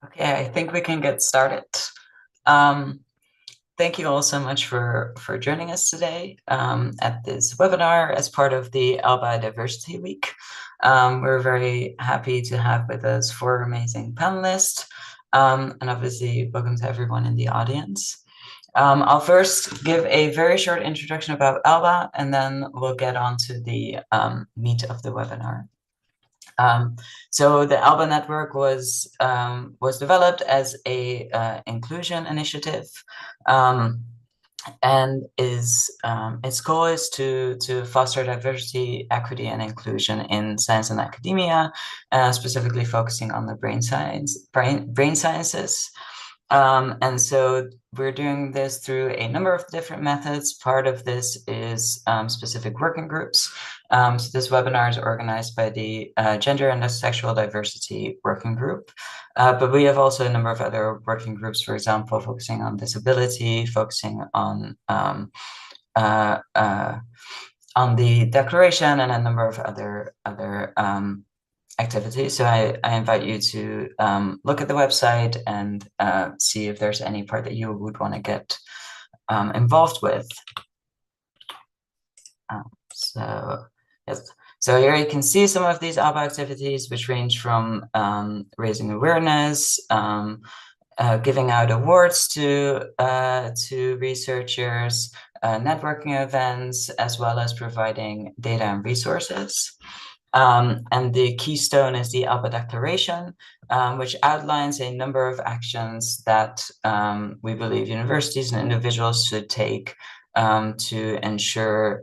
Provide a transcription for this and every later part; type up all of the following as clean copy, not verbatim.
Okay, I think we can get started. Um, Thank you all so much for joining us today at this webinar as part of the ALBA Diversity Week. We're very happy to have with us four amazing panelists, and obviously welcome to everyone in the audience. I'll first give a very short introduction about ALBA, and then we'll get on to the meat of the webinar. So the ALBA network was developed as a inclusion initiative, and its goal is to foster diversity, equity, and inclusion in science and academia, specifically focusing on the brain sciences. And so we're doing this through a number of different methods. Part of this is specific working groups. So this webinar is organized by the Gender and Sexual Diversity Working Group. But we have also a number of other working groups, for example, focusing on disability, focusing on the declaration, and a number of other activities. So I invite you to look at the website and see if there's any part that you would want to get involved with. So yes. So here you can see some of these ALBA activities, which range from raising awareness, giving out awards to researchers, networking events, as well as providing data and resources. And the keystone is the ALBA Declaration, which outlines a number of actions that we believe universities and individuals should take to ensure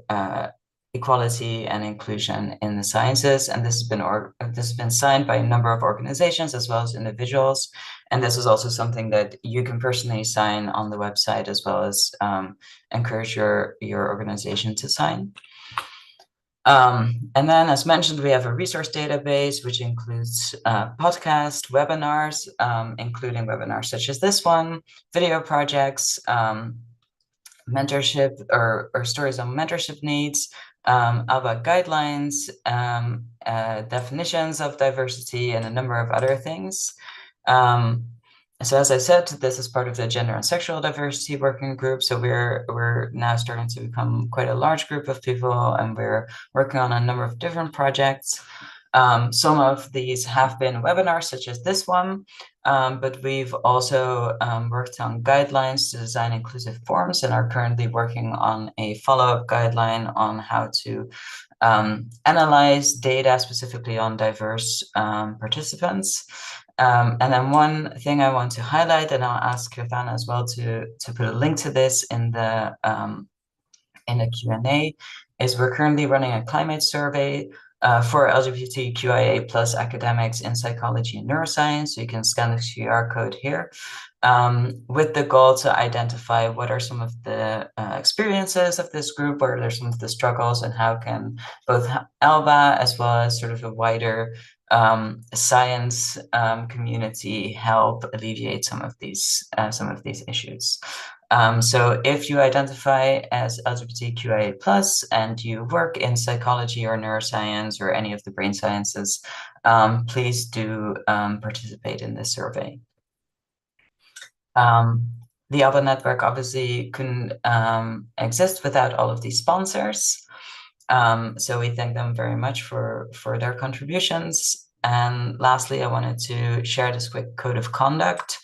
equality and inclusion in the sciences. And this has been signed by a number of organizations as well as individuals. And this is also something that you can personally sign on the website, as well as encourage your organization to sign. And then, as mentioned, we have a resource database, which includes podcasts, webinars, including webinars such as this one, video projects, mentorship or stories on mentorship needs, ALBA guidelines, definitions of diversity, and a number of other things. So as I said, this is part of the Gender and Sexual Diversity Working Group. So we're now starting to become quite a large group of people, and we're working on a number of different projects. Some of these have been webinars, such as this one, but we've also worked on guidelines to design inclusive forms, and are currently working on a follow-up guideline on how to analyze data specifically on diverse participants. And then one thing I want to highlight, and I'll ask Kirtana as well to put a link to this in the Q&A, is we're currently running a climate survey for LGBTQIA plus academics in psychology and neuroscience. So you can scan the QR code here, with the goal to identify what are some of the experiences of this group, what are some of the struggles, and how can both ALBA as well as sort of a wider science community help alleviate some of these issues. So if you identify as LGBTQIA plus and you work in psychology or neuroscience or any of the brain sciences, please do participate in this survey. The ALBA network obviously couldn't exist without all of these sponsors. So we thank them very much for their contributions. And lastly, I wanted to share this quick code of conduct.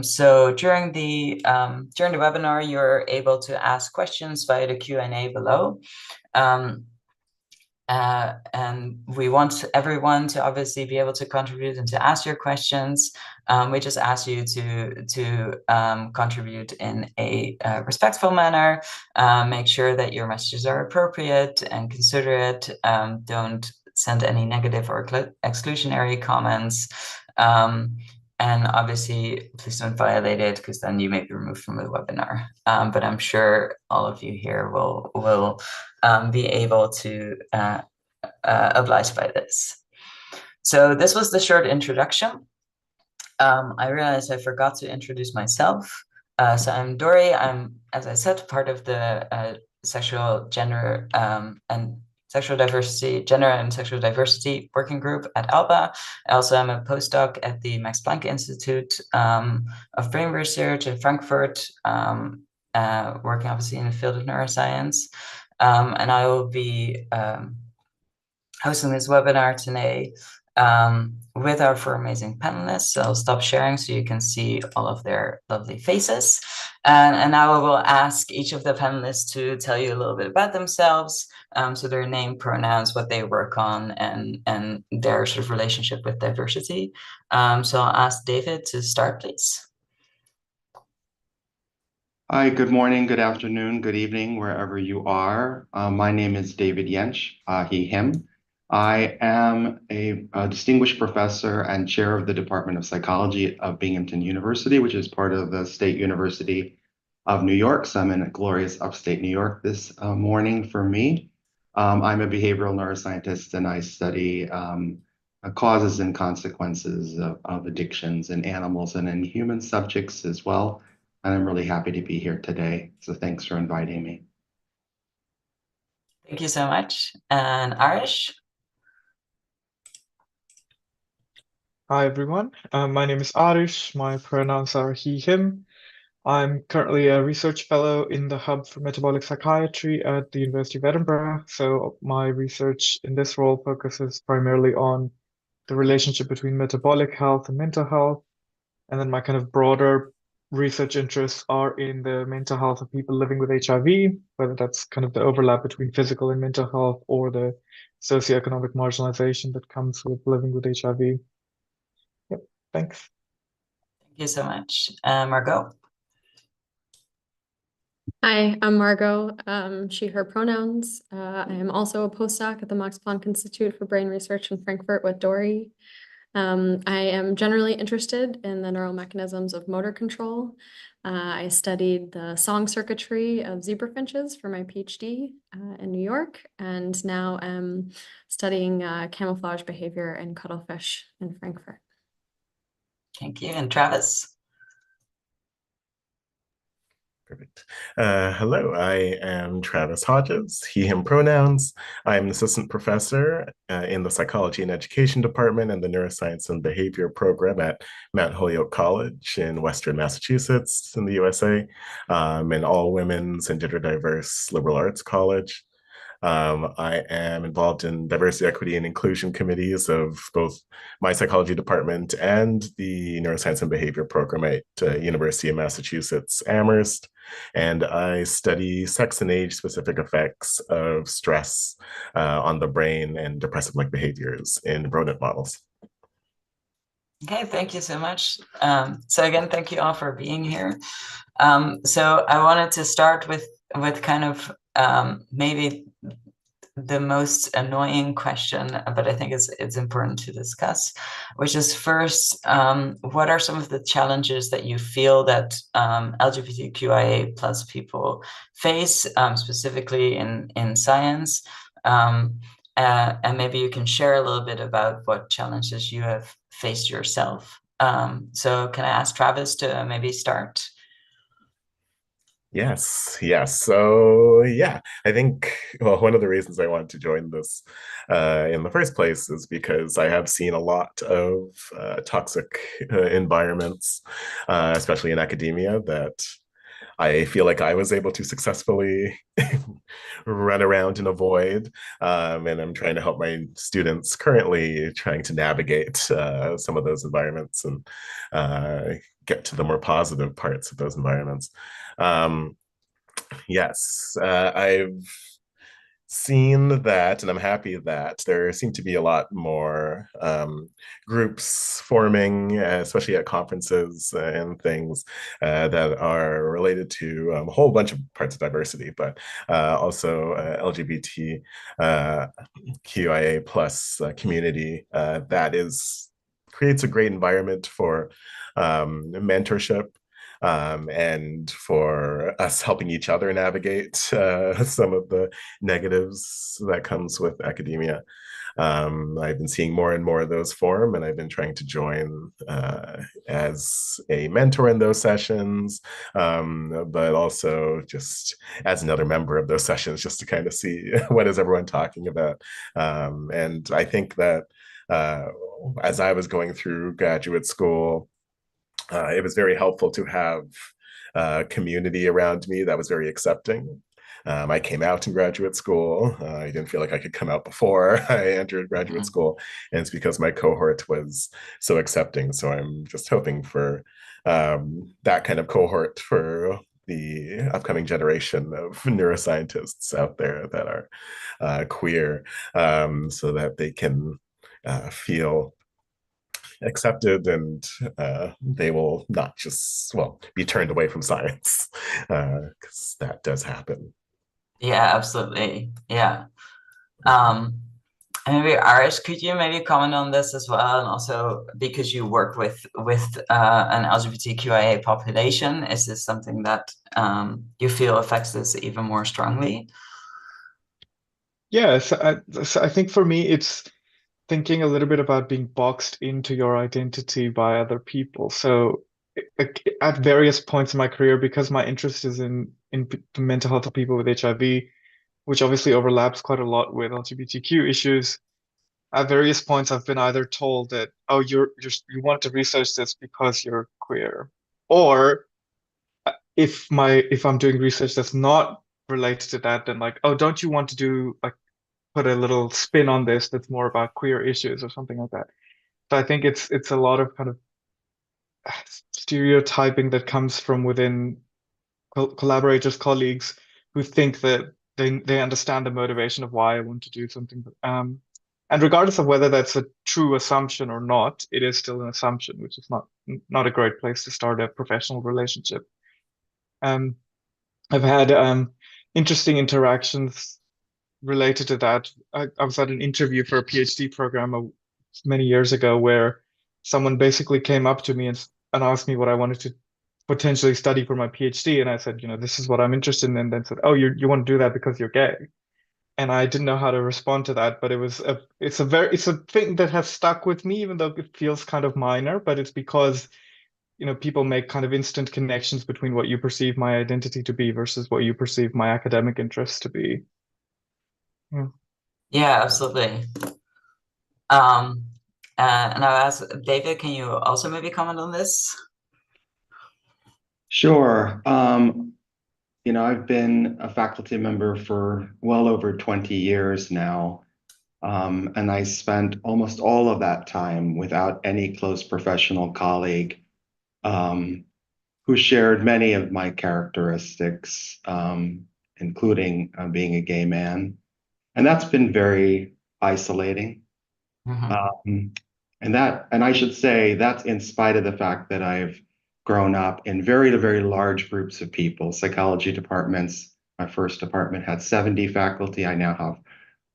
So during the webinar, you're able to ask questions via the Q&A below. And we want everyone to obviously be able to contribute and to ask your questions. We just ask you to contribute in a respectful manner. Make sure that your messages are appropriate and considerate. Don't send any negative or exclusionary comments. And obviously, please don't violate it, because then you may be removed from the webinar. But I'm sure all of you here will be able to oblige by this. So this was the short introduction. I realized I forgot to introduce myself. So I'm Dory. I'm, as I said, part of the sexual, gender, and Gender and Sexual Diversity Working Group at ALBA. I also am a postdoc at the Max Planck Institute of Brain Research in Frankfurt, working obviously in the field of neuroscience. And I will be hosting this webinar today with our four amazing panelists. So I'll stop sharing so you can see all of their lovely faces. And now I will ask each of the panelists to tell you a little bit about themselves. So their name, pronouns, what they work on, and their sort of relationship with diversity. So I'll ask David to start, please. Hi, good morning, good afternoon, good evening, wherever you are. My name is David Yench, he, him. I am a distinguished professor and chair of the Department of Psychology of Binghamton University, which is part of the State University of New York. So I'm in glorious upstate New York this morning for me. I'm a behavioral neuroscientist and I study causes and consequences of addictions in animals and in human subjects as well. And I'm really happy to be here today. So thanks for inviting me. Thank you so much. And Arish? Hi, everyone. My name is Arish. My pronouns are he, him. I'm currently a research fellow in the Hub for Metabolic Psychiatry at the University of Edinburgh. So my research in this role focuses primarily on the relationship between metabolic health and mental health. And then my kind of broader research interests are in the mental health of people living with HIV, whether that's kind of the overlap between physical and mental health or the socioeconomic marginalization that comes with living with HIV. Yep, thanks. Thank you so much. Margot? Hi, I'm Margot, she, her pronouns. I am also a postdoc at the Max Planck Institute for Brain Research in Frankfurt with Dory. I am generally interested in the neural mechanisms of motor control. I studied the song circuitry of zebra finches for my PhD in New York, and now I'm studying camouflage behavior in cuttlefish in Frankfurt. Thank you. And Travis? Perfect. Hello, I am Travis Hodges, he, him pronouns. I'm an assistant professor in the Psychology and Education Department and the Neuroscience and Behavior program at Mount Holyoke College in Western Massachusetts in the USA, an all-women's and gender-diverse liberal arts college. I am involved in diversity, equity, and inclusion committees of both my psychology department and the neuroscience and behavior program at University of Massachusetts Amherst. And I study sex and age-specific effects of stress on the brain and depressive-like behaviors in rodent models. Okay, thank you so much. So again, thank you all for being here. So I wanted to start with kind of maybe the most annoying question, but I think it's important to discuss, which is first, what are some of the challenges that you feel that LGBTQIA plus people face, specifically in science? And maybe you can share a little bit about what challenges you have faced yourself. So can I ask Travis to maybe start? Yes. So yeah, I think, well, one of the reasons I wanted to join this in the first place is because I have seen a lot of toxic environments, especially in academia, that I feel like I was able to successfully run around and avoid. And I'm trying to help my students currently trying to navigate some of those environments and get to the more positive parts of those environments. Yes, I've seen that, and I'm happy that there seem to be a lot more groups forming, especially at conferences and things that are related to a whole bunch of parts of diversity, but also LGBTQIA plus community that creates a great environment for mentorship. and for us helping each other navigate some of the negatives that comes with academia. I've been seeing more and more of those form, and I've been trying to join as a mentor in those sessions, but also just as another member of those sessions, just to kind of see what is everyone talking about. And I think that as I was going through graduate school, it was very helpful to have a community around me that was very accepting. I came out in graduate school. I didn't feel like I could come out before I entered graduate school. And it's because my cohort was so accepting. So I'm just hoping for that kind of cohort for the upcoming generation of neuroscientists out there that are queer, so that they can feel accepted, and they will not just, well, be turned away from science, because that does happen. Yeah, absolutely. Yeah. And maybe Arish, could you maybe comment on this as well? And also, because you work with an LGBTQIA population, is this something that you feel affects this even more strongly? Yeah, so I think for me, it's thinking a little bit about being boxed into your identity by other people. So at various points in my career, because my interest is in the mental health of people with HIV, which obviously overlaps quite a lot with LGBTQ issues, at various points I've been either told that, oh, you want to research this because you're queer, or if I'm doing research that's not related to that, then like, oh, don't you want to do like put a little spin on this that's more about queer issues or something like that. So I think it's a lot of kind of stereotyping that comes from within collaborators, colleagues who think that they understand the motivation of why I want to do something. And regardless of whether that's a true assumption or not, it is still an assumption, which is not a great place to start a professional relationship. Um, I've had interesting interactions related to that. I was at an interview for a PhD program many years ago where someone basically came up to me and asked me what I wanted to potentially study for my PhD. And I said, this is what I'm interested in. And then said, oh, you want to do that because you're gay. And I didn't know how to respond to that, but it's a thing that has stuck with me, even though it feels kind of minor, but it's because, people make kind of instant connections between what you perceive my identity to be versus what you perceive my academic interests to be. Yeah. Yeah, absolutely. And I'll ask David, can you also maybe comment on this? Sure. I've been a faculty member for well over 20 years now, and I spent almost all of that time without any close professional colleague who shared many of my characteristics, including being a gay man. And that's been very isolating. Mm-hmm. And I should say that's in spite of the fact that I've grown up in very, very large groups of people, psychology departments. My first department had 70 faculty. I now have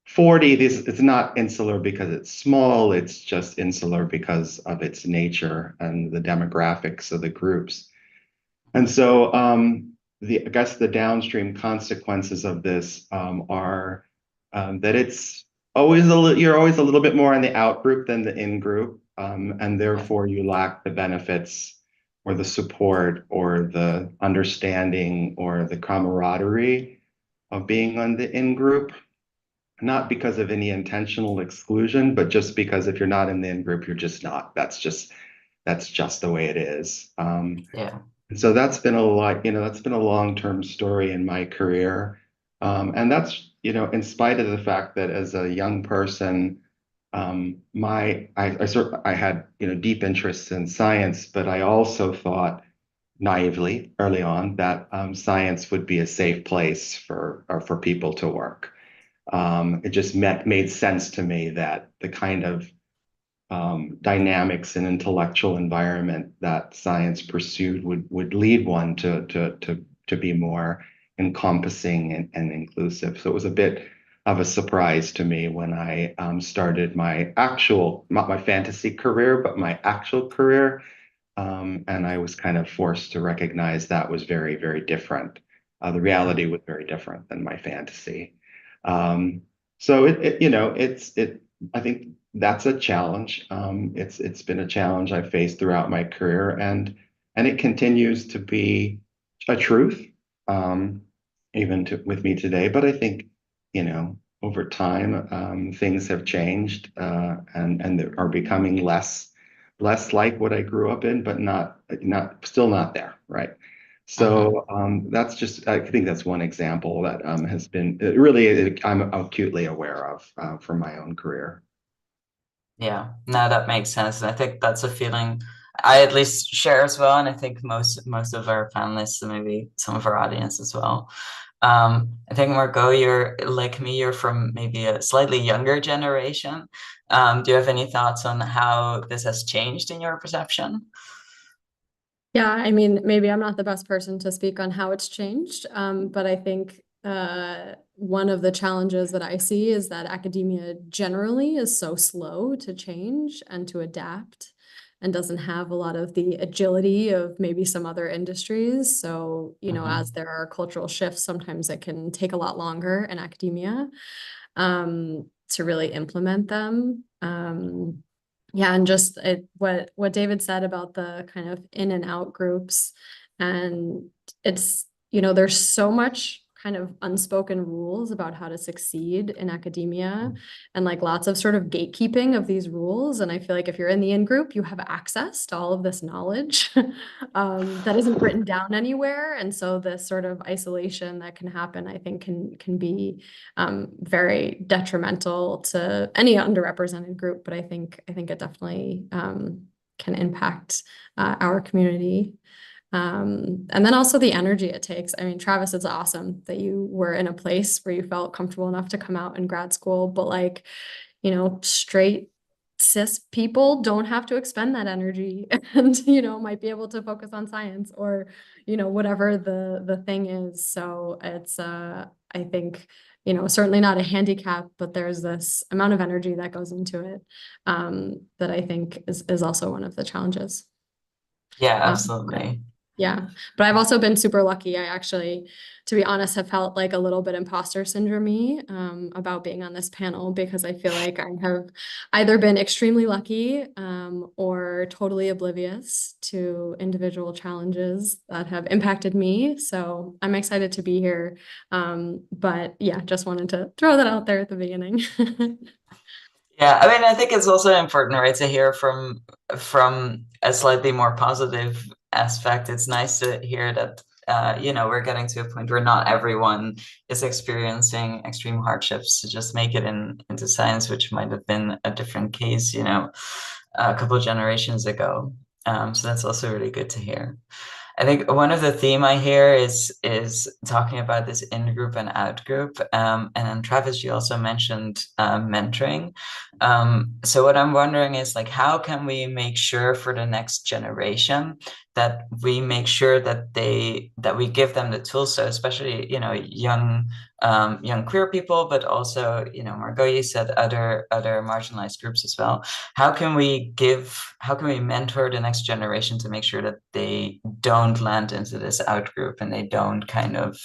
40. It's not insular because it's small. It's just insular because of its nature and the demographics of the groups. And so I guess the downstream consequences of this are that you're always a little bit more in the out group than the in group, and therefore you lack the benefits or the support or the understanding or the camaraderie of being on the in group, not because of any intentional exclusion, but just because if you're not in the in group, you're just not. That's just the way it is. Yeah. So that's been that's been a long-term story in my career. And that's, in spite of the fact that as a young person, I had, deep interests in science, but I also thought naively early on that science would be a safe place for people to work. It just made sense to me that the kind of dynamics and intellectual environment that science pursued would lead one to be more encompassing and inclusive. So it was a bit of a surprise to me when I started my fantasy career, but my actual career And I was kind of forced to recognize that was very, very different. The reality was very different than my fantasy. So I think that's a challenge. It's been a challenge I've faced throughout my career, and it continues to be a truth, um, with me today. But I think, over time, things have changed, and they are becoming less like what I grew up in, but still not there, right? So that's just, I think that's one example that has been really, I'm acutely aware of from my own career. Yeah, no, that makes sense. And I think that's a feeling I at least share as well. And I think most of our panelists and maybe some of our audience as well. I think, Margot, you're like me, you're from maybe a slightly younger generation. Do you have any thoughts on how this has changed in your perception? Yeah, I mean, maybe I'm not the best person to speak on how it's changed, but I think one of the challenges that I see is that academia generally is so slow to change and to adapt and doesn't have a lot of the agility of maybe some other industries. So, as there are cultural shifts, sometimes it can take a lot longer in academia to really implement them. Yeah, and just what David said about the kind of in and out groups, and it's, there's so much kind of unspoken rules about how to succeed in academia, and like lots of sort of gatekeeping of these rules. And I feel like if you're in the in group, you have access to all of this knowledge that isn't written down anywhere. And so this sort of isolation that can happen, I think can be very detrimental to any underrepresented group. But I think it definitely can impact our community. And then also the energy it takes. I mean, Travis, it's awesome that you were in a place where you felt comfortable enough to come out in grad school, but like, straight cis people don't have to expend that energy and, might be able to focus on science or, whatever the thing is. So it's, I think, certainly not a handicap, but there's this amount of energy that goes into it that I think is also one of the challenges. Yeah, absolutely. Yeah, but I've also been super lucky. I actually, to be honest, have felt like a little bit imposter syndrome about being on this panel, because I feel like I have either been extremely lucky or totally oblivious to individual challenges that have impacted me. So I'm excited to be here. But yeah, just wanted to throw that out there at the beginning. Yeah, I mean, I think it's also important, right, to hear from a slightly more positive aspect. It's nice to hear that we're getting to a point where not everyone is experiencing extreme hardships to just make it into science, which might have been a different case, a couple of generations ago. So that's also really good to hear. I think one of the theme I hear is talking about this in-group and out-group. And then Travis, you also mentioned mentoring. So what I'm wondering is, like, how can we make sure for the next generation that we make sure that we give them the tools? So especially, young queer people, but also, Margot, you said other marginalized groups as well. How can we mentor the next generation to make sure that they don't land into this out group and they don't kind of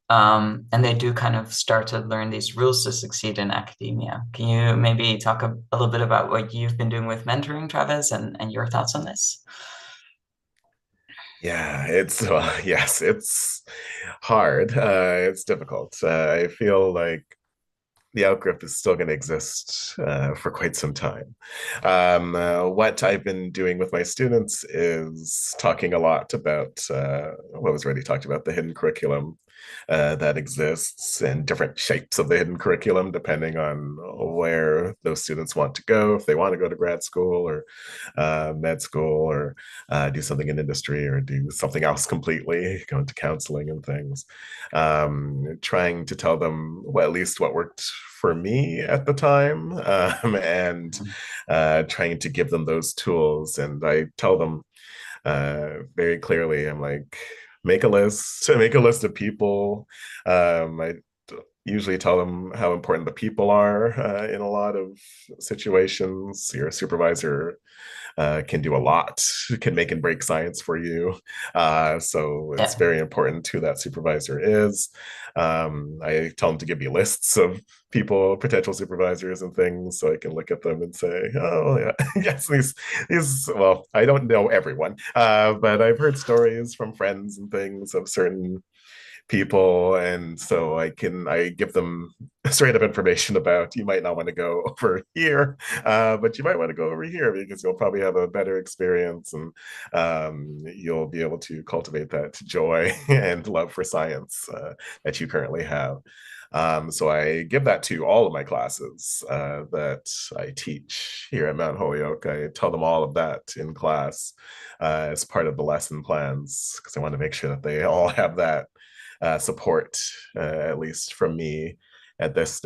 and they do kind of start to learn these rules to succeed in academia? Can you maybe talk a little bit about what you've been doing with mentoring, Travis, and your thoughts on this? Yeah, yes, it's hard. It's difficult. I feel like the outgroup is still going to exist for quite some time. What I've been doing with my students is talking a lot about what was already talked about, the hidden curriculum that exists, and different shapes of the hidden curriculum depending on where those students want to go, if they want to go to grad school or med school, or do something in industry, or do something else completely, go into counseling and things. Trying to tell them, well, at least what worked for me at the time, and trying to give them those tools. And I tell them very clearly, I'm like, make a list of people. I usually tell them how important the people are in a lot of situations. Your supervisor can do a lot, can make and break science for you. So it's very important who that supervisor is. I tell them to give me lists of people, potential supervisors and things, so I can look at them and say, oh yeah, yes, these, well, I don't know everyone, but I've heard stories from friends and things of certain people, and so I give them straight up information about, you might not want to go over here, but you might want to go over here because you'll probably have a better experience, and you'll be able to cultivate that joy and love for science that you currently have. So I give that to all of my classes that I teach here at Mount Holyoke. I tell them all of that in class as part of the lesson plans, because I want to make sure that they all have that support, at least from me at this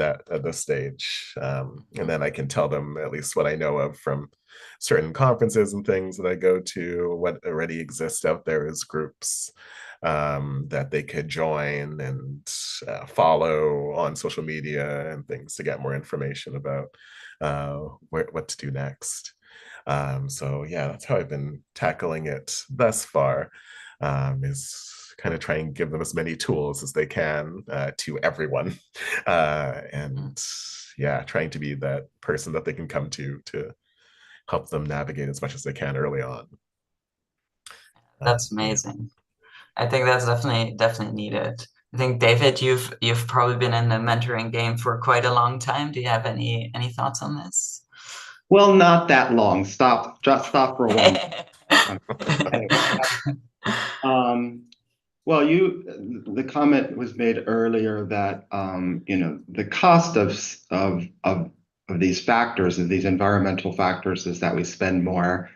stage. And then I can tell them at least what I know of from certain conferences and things that I go to, what already exists out there as groups that they could join and follow on social media and things to get more information about what to do next. So yeah, that's how I've been tackling it thus far, is kind of try and give them as many tools as they can to everyone. And yeah, trying to be that person that they can come to help them navigate as much as they can early on. That's amazing. I think that's definitely needed. I think, David, you've probably been in the mentoring game for quite a long time. Do you have any thoughts on this? Well, not that long. Just stop for one. Well, the comment was made earlier that the cost of these factors, of these environmental factors, is that we spend more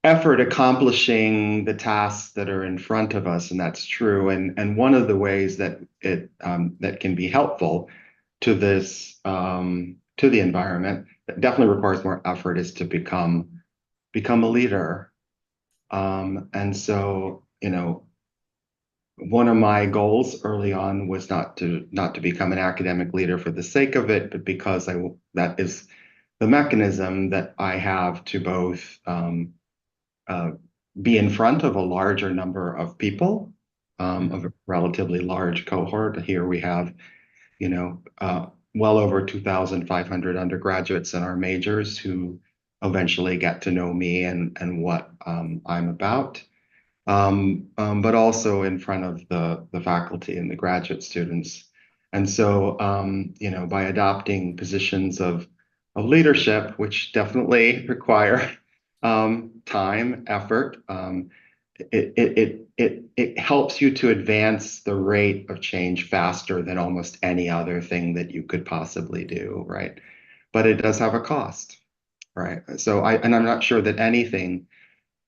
effort accomplishing the tasks that are in front of us, and that's true. And one of the ways that it that can be helpful to this to the environment, that definitely requires more effort, is to become a leader. And so, one of my goals early on was not to become an academic leader for the sake of it, but because that is the mechanism that I have to both be in front of a larger number of people, of a relatively large cohort. Here we have, well over 2,500 undergraduates in our majors who eventually get to know me and what I'm about. But also in front of the faculty and the graduate students. And so, by adopting positions of leadership, which definitely require time, effort, it helps you to advance the rate of change faster than almost any other thing that you could possibly do, right? But it does have a cost, right? So I'm not sure that anything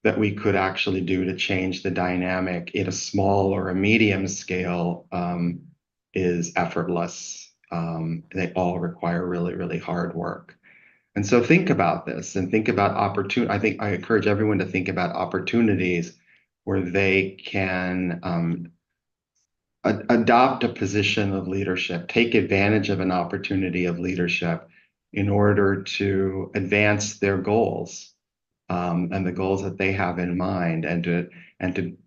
that we could actually do to change the dynamic in a small or a medium scale is effortless. They all require really, really hard work. And so think about this and think about opportunity. I think I encourage everyone to think about opportunities where they can adopt a position of leadership, take advantage of an opportunity of leadership in order to advance their goals. And the goals that they have in mind, and to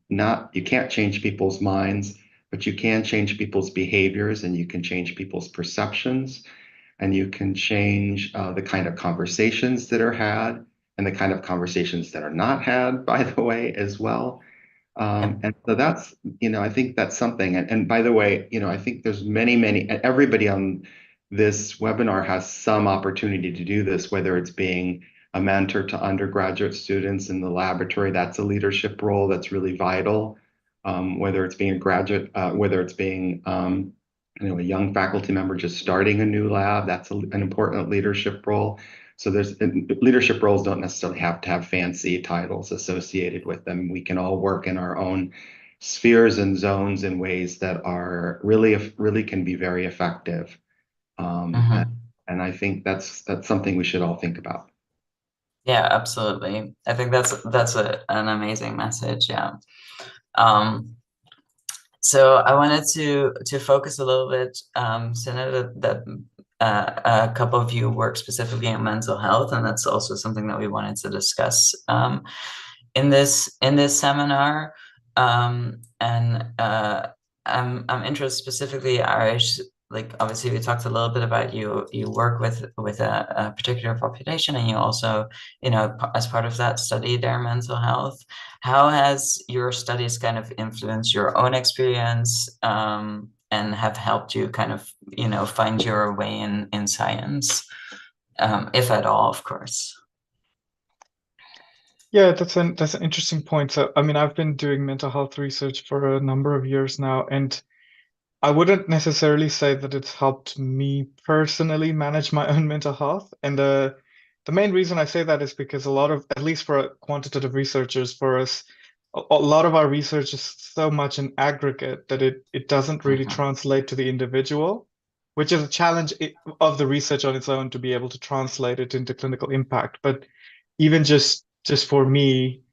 not, you can't change people's minds, but you can change people's behaviors, and you can change people's perceptions, and you can change the kind of conversations that are had and the kind of conversations that are not had, by the way, as well. And so that's, I think that's something. And by the way, I think there's many, everybody on this webinar has some opportunity to do this, whether it's being a mentor to undergraduate students in the laboratory. That's a leadership role that's really vital. Whether it's being a graduate, whether it's being a young faculty member just starting a new lab, that's an important leadership role. So leadership roles don't necessarily have to have fancy titles associated with them. We can all work in our own spheres and zones in ways that are really can be very effective. And I think that's something we should all think about. Yeah, absolutely. I think that's an amazing message. Yeah. So I wanted to focus a little bit, so now that a couple of you work specifically on mental health, and that's also something that we wanted to discuss in this seminar. And I'm interested specifically, Arish, like obviously we talked a little bit about you work with a particular population, and you also, you know, as part of that study their mental health. How has your studies kind of influenced your own experience, and have helped you kind of, you know, find your way in science, if at all, of course? Yeah, that's an interesting point. So, I mean, I've been doing mental health research for a number of years now, and I wouldn't necessarily say that it's helped me personally manage my own mental health. And the main reason I say that is because a lot of, at least for quantitative researchers, for us, a lot of our research is so much an aggregate that it doesn't really translate to the individual, which is a challenge of the research on its own to be able to translate it into clinical impact. But even just for me,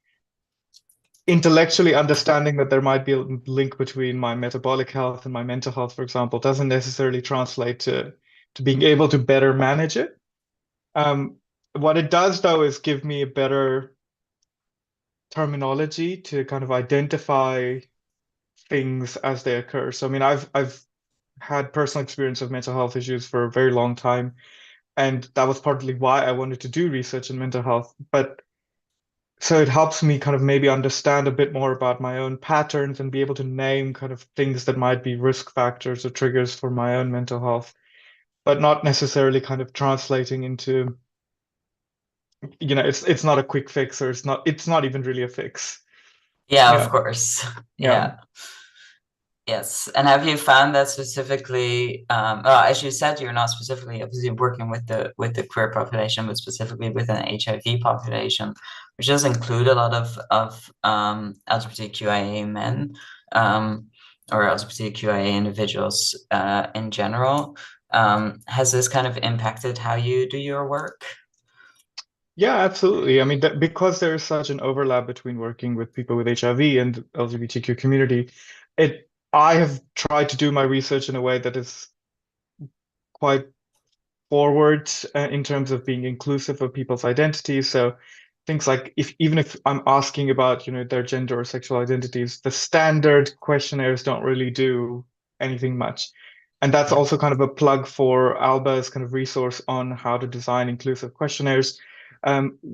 intellectually understanding that there might be a link between my metabolic health and my mental health, for example, doesn't necessarily translate to being able to better manage it. What it does, though, is give me a better terminology to kind of identify things as they occur. So, I mean, I've had personal experience of mental health issues for a very long time, and that was partly why I wanted to do research in mental health. But so it helps me kind of maybe understand a bit more about my own patterns and be able to name kind of things that might be risk factors or triggers for my own mental health, but not necessarily kind of translating into, you know, it's not a quick fix, or it's not even really a fix. Yeah, of Yeah. course. Yeah. Yeah. Yes. And have you found that specifically, as you said, you're not specifically obviously working with the queer population, but specifically with an HIV population, which does include a lot of LGBTQIA men, or LGBTQIA individuals in general. Has this kind of impacted how you do your work? Yeah, absolutely. I mean, because there is such an overlap between working with people with HIV and LGBTQ community, I have tried to do my research in a way that is quite forward in terms of being inclusive of people's identities. So things like, even if I'm asking about, you know, their gender or sexual identities, the standard questionnaires don't really do anything much. And that's also kind of a plug for Alba's kind of resource on how to design inclusive questionnaires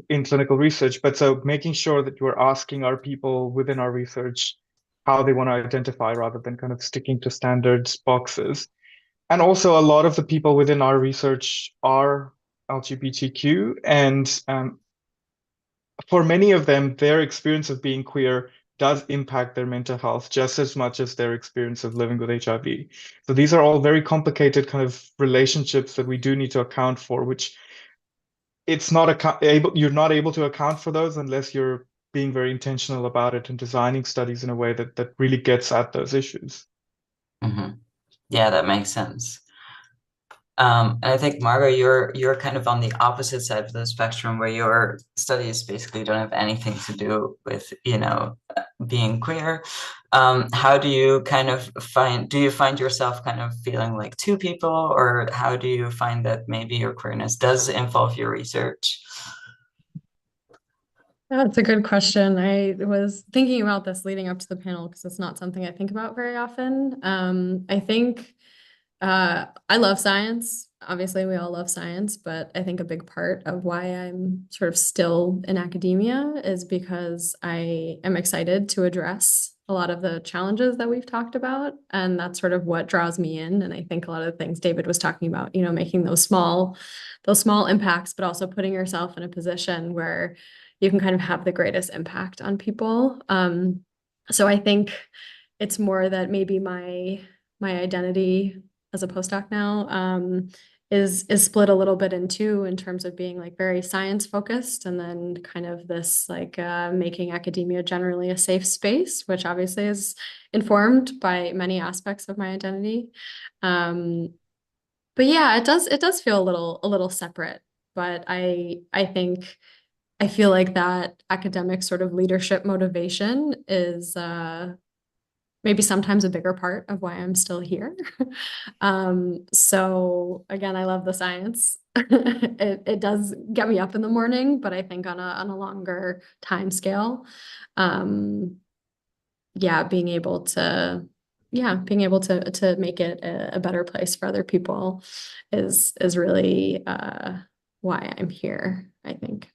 in clinical research. But so making sure that we're asking our people within our research how they want to identify rather than kind of sticking to standards boxes. And also, a lot of the people within our research are LGBTQ, and for many of them, their experience of being queer does impact their mental health just as much as their experience of living with HIV. So these are all very complicated kind of relationships that we do need to account for, which you're not able to account for those unless you're being very intentional about it and designing studies in a way that really gets at those issues. Yeah, that makes sense. And I think, Margot, you're kind of on the opposite side of the spectrum, where your studies basically don't have anything to do with, you know, being queer. How do you kind of do you find yourself kind of feeling like two people, or how do you find that maybe your queerness does involve your research? That's a good question. I was thinking about this leading up to the panel because it's not something I think about very often. I think I love science. Obviously, we all love science, but I think a big part of why I'm sort of still in academia is because I am excited to address a lot of the challenges that we've talked about. And that's sort of what draws me in. And I think a lot of the things David was talking about, you know, making those small impacts, but also putting yourself in a position where you can kind of have the greatest impact on people. So I think it's more that maybe my identity as a postdoc now is split a little bit in two in terms of being like very science focused, and then kind of this like making academia generally a safe space, which obviously is informed by many aspects of my identity. But yeah, it does feel a little separate, but I think I feel like that academic sort of leadership motivation is maybe sometimes a bigger part of why I'm still here. So again, I love the science. It does get me up in the morning, but I think on a longer time scale, yeah, being able to make it a better place for other people is really why I'm here, I think.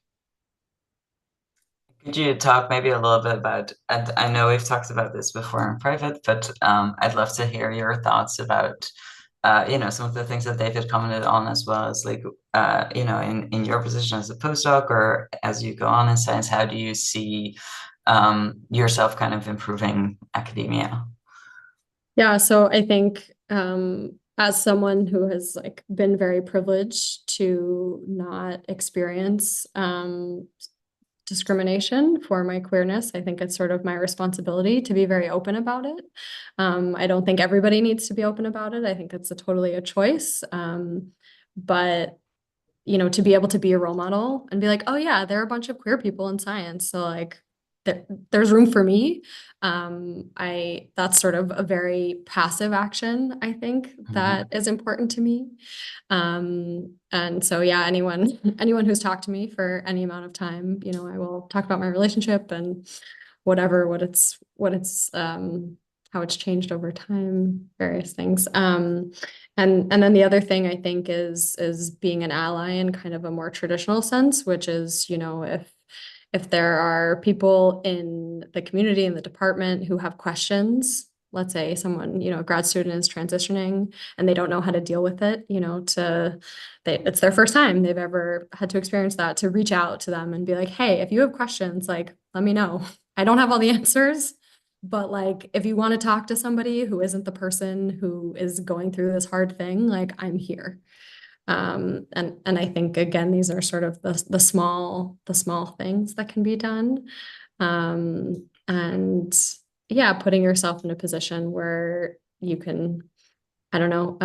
Could you talk maybe a little bit about, and I know we've talked about this before in private, but I'd love to hear your thoughts about, some of the things that David commented on, as well as like, in your position as a postdoc or as you go on in science, how do you see yourself kind of improving academia? Yeah, so I think as someone who has like been very privileged to not experience discrimination for my queerness, I think it's sort of my responsibility to be very open about it. I don't think everybody needs to be open about it. I think it's totally a choice. But to be able to be a role model and be like, oh yeah, there are a bunch of queer people in science, so like there's room for me. That's sort of a very passive action, I think, that is important to me. And so yeah, anyone who's talked to me for any amount of time, I will talk about my relationship and what it's how it's changed over time, various things. And then the other thing I think is being an ally in kind of a more traditional sense, which is, if there are people in the community, in the department who have questions, let's say someone, a grad student is transitioning and they don't know how to deal with it, it's their first time they've ever had to experience that, to reach out to them and be like, hey, if you have questions, like, let me know. I don't have all the answers, but like, if you want to talk to somebody who isn't the person who is going through this hard thing, like, I'm here. And I think, again, these are sort of the small things that can be done. And yeah, putting yourself in a position where you can, I don't know,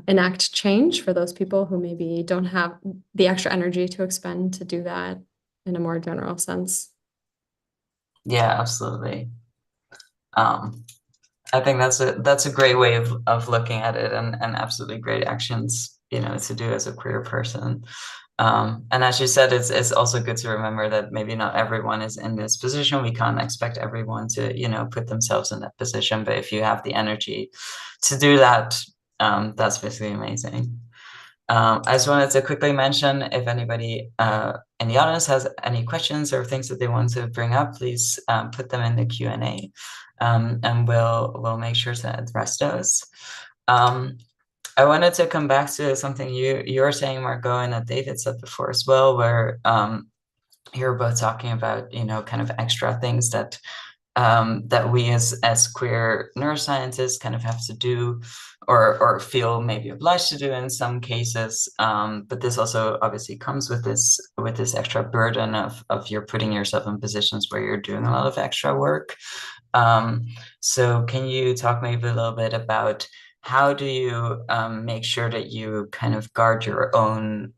enact change for those people who maybe don't have the extra energy to expend to do that in a more general sense. Yeah, absolutely. I think that's a great way of looking at it, and absolutely great actions, to do as a queer person. And as you said, it's also good to remember that maybe not everyone is in this position. We can't expect everyone to, put themselves in that position. But if you have the energy to do that, that's basically amazing. I just wanted to quickly mention, if anybody in the audience has any questions or things that they want to bring up, please put them in the Q&A, and we'll make sure to address those. I wanted to come back to something you were saying, Margot, and that David said before as well, where you're both talking about, kind of extra things that we as queer neuroscientists kind of have to do, or feel maybe obliged to do in some cases. But this also obviously comes with this extra burden of you're putting yourself in positions where you're doing a lot of extra work. So can you talk maybe a little bit about how do you make sure that you kind of guard your own,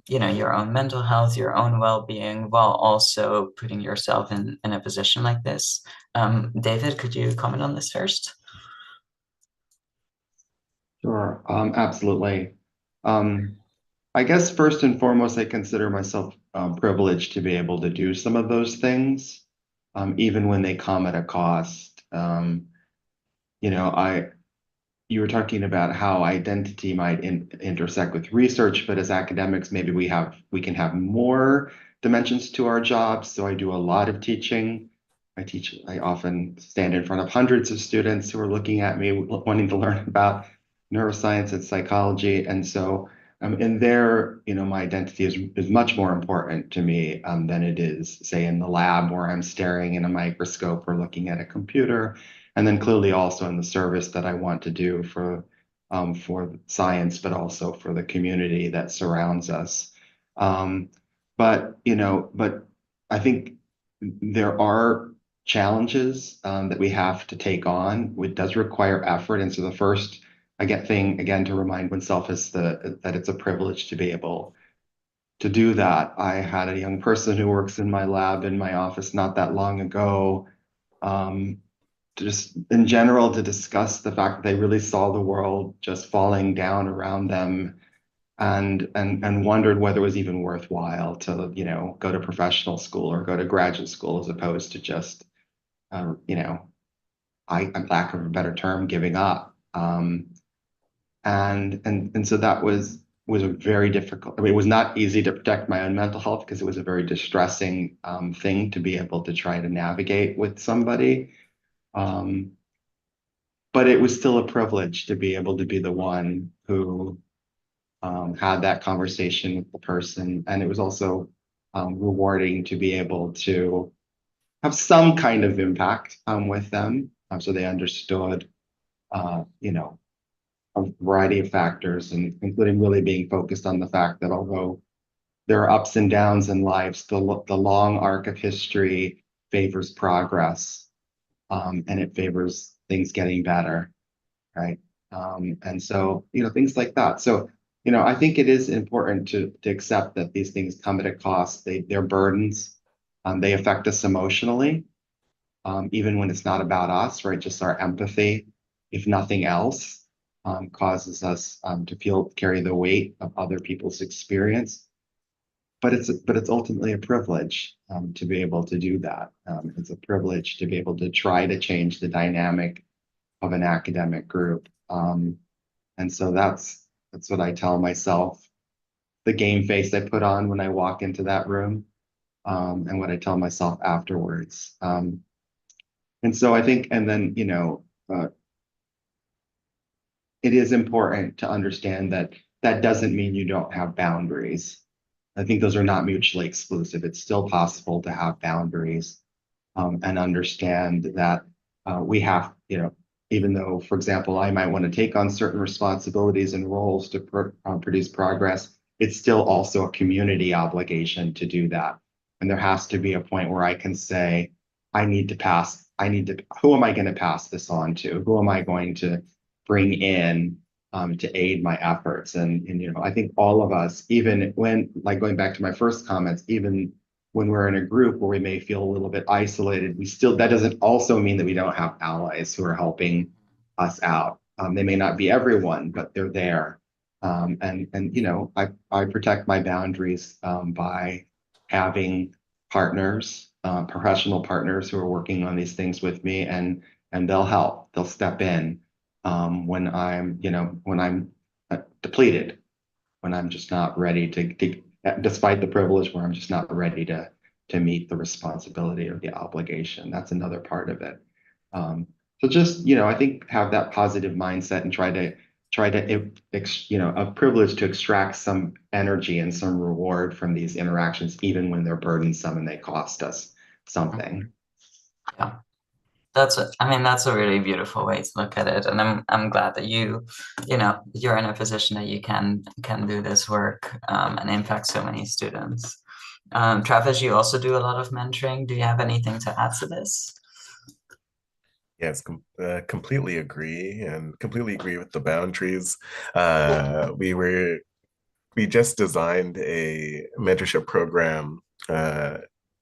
your own mental health, your own well-being, while also putting yourself in a position like this? David, could you comment on this first? Sure, absolutely. I guess first and foremost, I consider myself privileged to be able to do some of those things, even when they come at a cost. You were talking about how identity might intersect with research, but as academics, maybe we can have more dimensions to our jobs. So I do a lot of teaching. I often stand in front of hundreds of students who are looking at me wanting to learn about neuroscience and psychology. And so in there, my identity is much more important to me than it is, say, in the lab where I'm staring in a microscope or looking at a computer. And then clearly also in the service that I want to do for science, but also for the community that surrounds us. But I think there are challenges that we have to take on. It does require effort. And so the first thing, again, to remind oneself is that it's a privilege to be able to do that. I had a young person who works in my lab in my office not that long ago. just in general to discuss the fact that they really saw the world just falling down around them, and wondered whether it was even worthwhile to, you know, go to professional school or go to graduate school, as opposed to just, you know, lack of a better term, giving up. And so that was a very difficult. I mean, it was not easy to protect my own mental health, because it was a very distressing thing to be able to try to navigate with somebody. But it was still a privilege to be able to be the one who had that conversation with the person. And it was also rewarding to be able to have some kind of impact with them, so they understood, you know, a variety of factors, and including really being focused on the fact that although there are ups and downs in lives, the long arc of history favors progress, and it favors things getting better, right? And so, you know, things like that. So, you know, I think it is important to accept that these things come at a cost. They're burdens. They affect us emotionally, even when it's not about us, right? Just our empathy, if nothing else, causes us to carry the weight of other people's experience. But it's ultimately a privilege to be able to do that. It's a privilege to be able to try to change the dynamic of an academic group. And so that's what I tell myself, the game face I put on when I walk into that room, and what I tell myself afterwards. And so I think, and then, you know, it is important to understand that that doesn't mean you don't have boundaries. I think those are not mutually exclusive. It's still possible to have boundaries, and understand that we have, you know, even though, for example, I might want to take on certain responsibilities and roles to produce progress, it's still also a community obligation to do that. And there has to be a point where I can say, who am I going to pass this on to? Who am I going to bring in to aid my efforts? And, you know, I think all of us, even when, like going back to my first comments, even when we're in a group where we may feel a little bit isolated, that doesn't also mean that we don't have allies who are helping us out. They may not be everyone, but they're there. And you know, I protect my boundaries by having partners, professional partners who are working on these things with me, and they'll help. They'll step in when I'm, you know, when I'm depleted, when I'm just not ready to, despite the privilege, where I'm just not ready to meet the responsibility or the obligation. That's another part of it. So just, you know, I think have that positive mindset and try to, you know, a privilege to extract some energy and some reward from these interactions, even when they're burdensome and they cost us something. Yeah. I mean, that's a really beautiful way to look at it. And I'm glad that you know, you're in a position that you can do this work and impact so many students. Travis, you also do a lot of mentoring. Do you have anything to add to this? Yes, completely agree, and completely agree with the boundaries. We just designed a mentorship program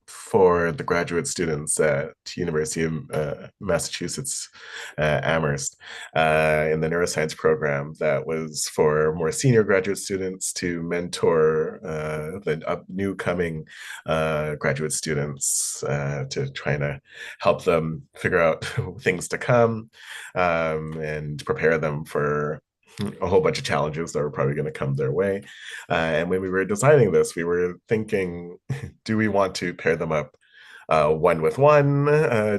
for the graduate students at University of Massachusetts, Amherst, in the neuroscience program that was for more senior graduate students to mentor the new coming graduate students, to try to help them figure out things to come, and prepare them for a whole bunch of challenges that were probably going to come their way. And when we were designing this, we were thinking, do we want to pair them up one with one?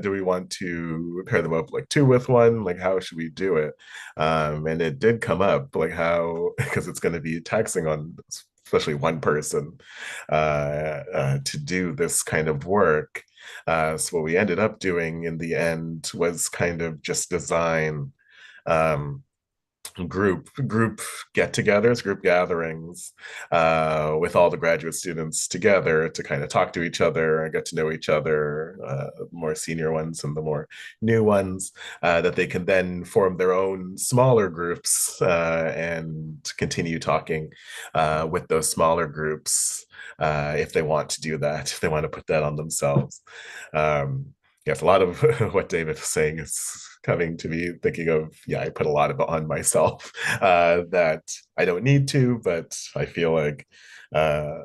Do we want to pair them up like two with one? Like, how should we do it? And it did come up, like how, because it's going to be taxing on especially one person to do this kind of work. So what we ended up doing in the end was kind of just design group get-togethers, group gatherings with all the graduate students together to kind of talk to each other and get to know each other, more senior ones and the more new ones, that they can then form their own smaller groups and continue talking with those smaller groups if they want to do that, if they want to put that on themselves. yes, a lot of what David is saying is coming to me thinking of, yeah, I put a lot of it on myself that I don't need to, but I feel like uh,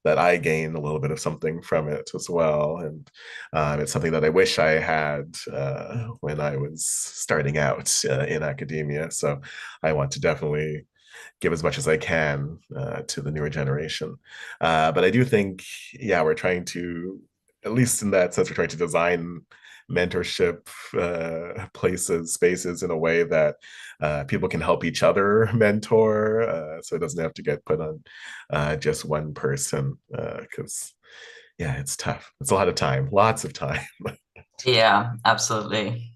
that I gain a little bit of something from it as well. And it's something that I wish I had when I was starting out in academia. So I want to definitely give as much as I can to the newer generation. But I do think, yeah, we're trying to, at least in that sense, we're trying to design mentorship places, spaces in a way that people can help each other mentor. So it doesn't have to get put on just one person because, yeah, it's tough. It's a lot of time, lots of time. Yeah, absolutely.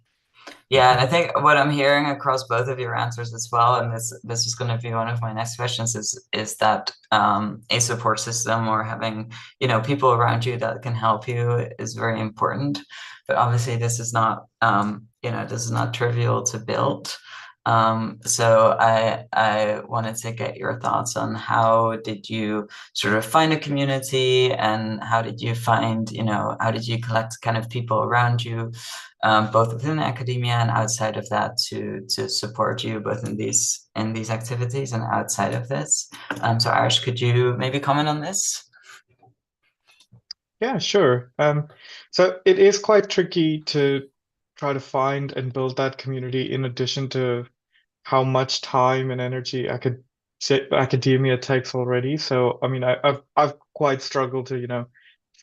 Yeah, and I think what I'm hearing across both of your answers as well, and this is going to be one of my next questions, is that a support system or having, people around you that can help you is very important. But obviously, this is not this is not trivial to build. So I wanted to get your thoughts on how did you sort of find a community, and how did you find, how did you collect kind of people around you, both within academia and outside of that, to support you both in these activities and outside of this. So Arish, could you maybe comment on this? Yeah, sure. So it is quite tricky to try to find and build that community in addition to how much time and energy academia takes already. So I mean, I've quite struggled to,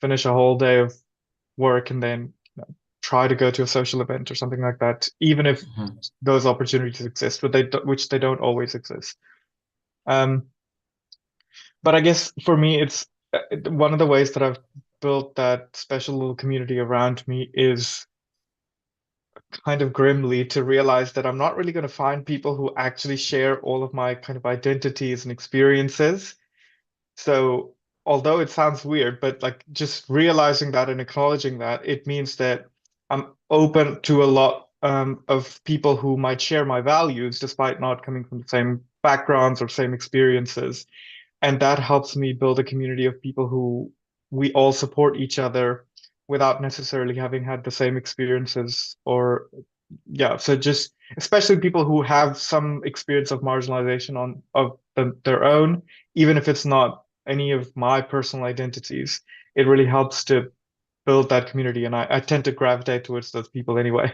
finish a whole day of work and then try to go to a social event or something like that, even if those opportunities exist, but which they don't always exist. Um, but I guess for me, it's one of the ways that I've built that special little community around me is kind of grimly to realize that I'm not really going to find people who actually share all of my kind of identities and experiences. So, although it sounds weird, but like just realizing that and acknowledging that, it means that I'm open to a lot of people who might share my values despite not coming from the same backgrounds or same experiences. And that helps me build a community of people who we all support each other without necessarily having had the same experiences or yeah, so just especially people who have some experience of marginalization their own, even if it's not any of my personal identities, it really helps to build that community, and I tend to gravitate towards those people anyway.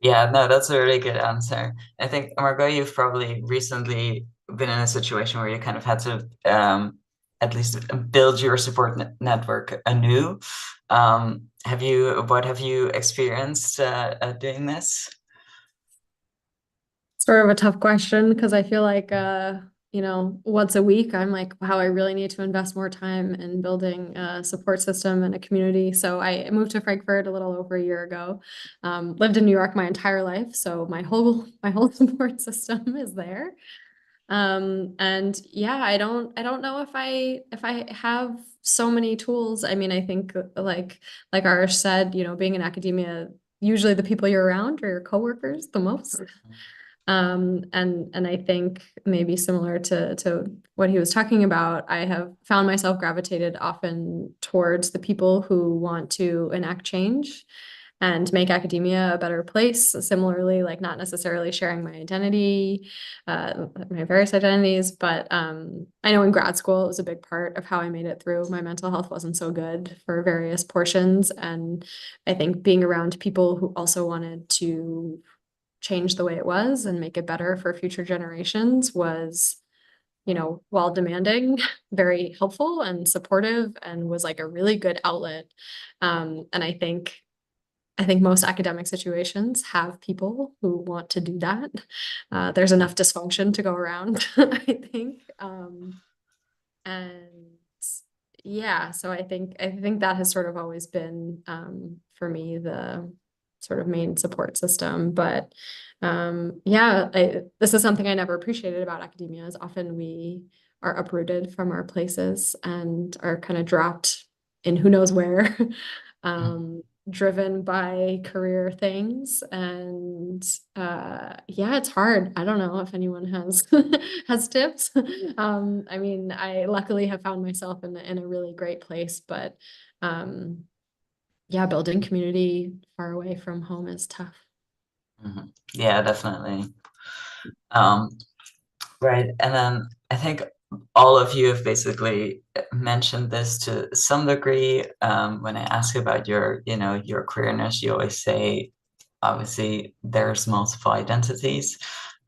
Yeah, no, that's a really good answer. I think, Margot, you've probably recently been in a situation where you kind of had to at least build your support network anew. What have you experienced doing this? Sort of a tough question because I feel like once a week I'm like, wow, I really need to invest more time in building a support system and a community. So I moved to Frankfurt a little over a year ago. Lived in New York my entire life, so my whole support system is there. And yeah, I don't know if I have so many tools. I mean, I think like Arish said, being in academia, usually the people you're around are your coworkers the most. And I think maybe similar to what he was talking about, I have found myself gravitated often towards the people who want to enact change and make academia a better place. Similarly, like not necessarily sharing my identity, my various identities, but I know in grad school it was a big part of how I made it through. My mental health wasn't so good for various portions, and I think being around people who also wanted to change the way it was and make it better for future generations was, while demanding, very helpful and supportive and was like a really good outlet. And I think most academic situations have people who want to do that. There's enough dysfunction to go around, I think. And yeah, so I think that has sort of always been for me the sort of main support system. But yeah, this is something I never appreciated about academia is often we are uprooted from our places and are kind of dropped in who knows where, driven by career things. And yeah, it's hard. I don't know if anyone has has tips. I mean, I luckily have found myself in a really great place, but yeah, building community far away from home is tough. Yeah, definitely. Right. And then I think all of you have basically mentioned this to some degree. When I ask about your, your queerness, you always say, obviously, there's multiple identities.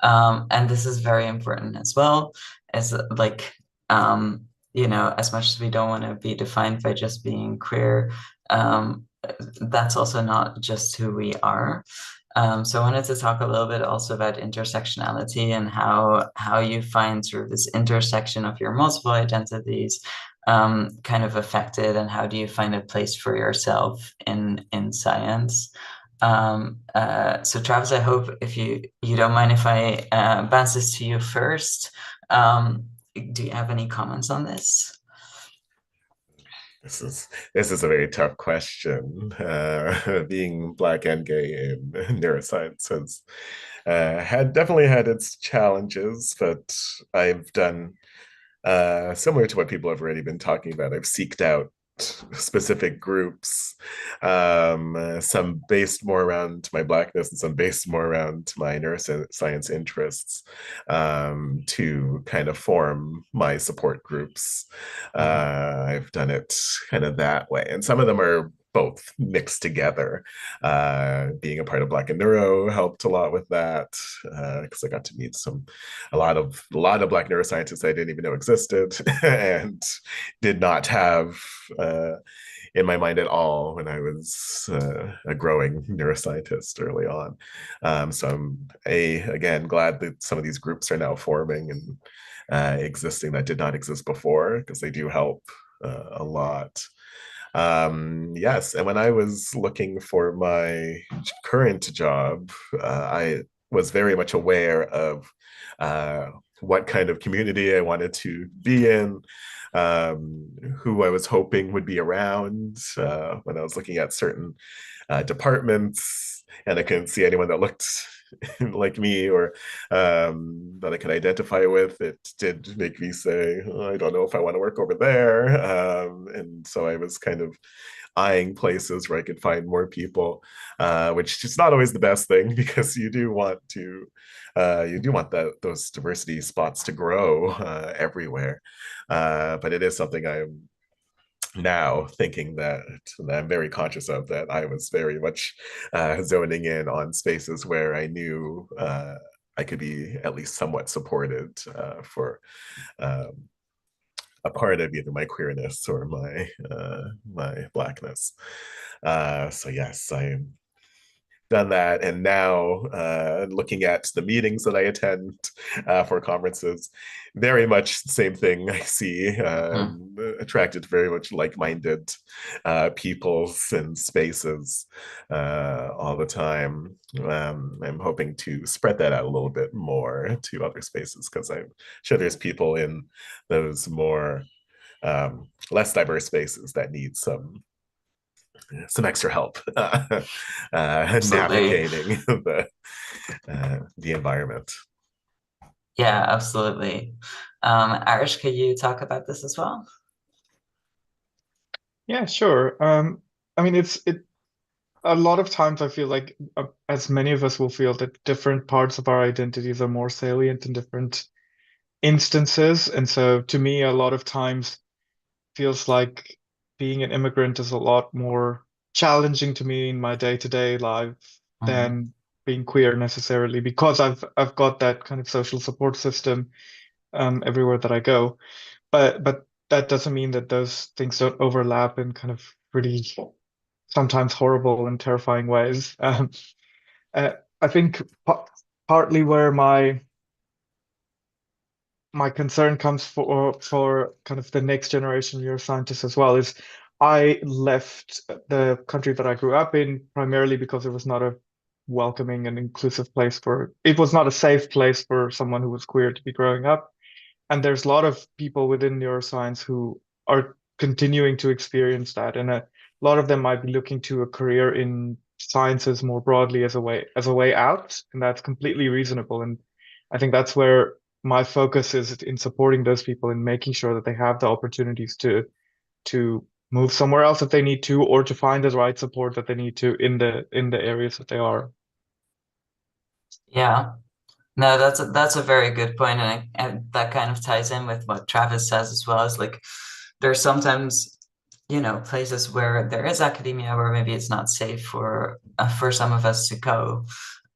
And this is very important as well, as like, as much as we don't want to be defined by just being queer, that's also not just who we are. So I wanted to talk a little bit also about intersectionality and how you find sort of this intersection of your multiple identities kind of affected, and how do you find a place for yourself in science. So Travis, I hope if you don't mind if I bounce this to you first. Do you have any comments on this? This is a very tough question. Being Black and gay in neuroscience has definitely had its challenges, but I've done similar to what people have already been talking about. I've seeked out specific groups, some based more around my Blackness and some based more around my neuroscience interests, to kind of form my support groups. I've done it kind of that way. And some of them are both mixed together. Being a part of Black and Neuro helped a lot with that, because I got to meet a lot of Black neuroscientists I didn't even know existed and did not have in my mind at all when I was a growing neuroscientist early on. So I'm again glad that some of these groups are now forming and existing that did not exist before, because they do help a lot. Yes, and when I was looking for my current job, I was very much aware of what kind of community I wanted to be in, who I was hoping would be around when I was looking at certain departments, and I couldn't see anyone that looked like me or that I could identify with. It did make me say, oh, I don't know if I want to work over there. And so I was kind of eyeing places where I could find more people, which is not always the best thing, because you do want those diversity spots to grow everywhere. But it is something I'm now thinking that I'm very conscious of, that I was very much zoning in on spaces where I knew I could be at least somewhat supported for a part of either my queerness or my Blackness. So yes, I'm done that, and now looking at the meetings that I attend for conferences, very much the same thing I see. Attracted to very much like-minded peoples and spaces all the time. I'm hoping to spread that out a little bit more to other spaces, because I'm sure there's people in those more less diverse spaces that need some extra help navigating the environment. Yeah, absolutely. Arish, could you talk about this as well? Yeah, sure. I mean, a lot of times I feel like, as many of us will feel, that different parts of our identities are more salient in different instances. And so to me, a lot of times feels like being an immigrant is a lot more challenging to me in my day-to-day life than being queer necessarily, because I've got that kind of social support system everywhere that I go. But that doesn't mean that those things don't overlap in kind of really sometimes horrible and terrifying ways. I think partly where my concern comes for kind of the next generation neuroscientists as well is, I left the country that I grew up in primarily because it was not a welcoming and inclusive place it was not a safe place for someone who was queer to be growing up. And there's a lot of people within neuroscience who are continuing to experience that. And a lot of them might be looking to a career in sciences more broadly as a way out. And that's completely reasonable. And I think that's where my focus is, in supporting those people and making sure that they have the opportunities to move somewhere else if they need to, or to find the right support that they need to in the areas that they are. Yeah. No, that's a very good point, and that kind of ties in with what Travis says as well. Is like there's sometimes, places where there is academia where maybe it's not safe for some of us to go.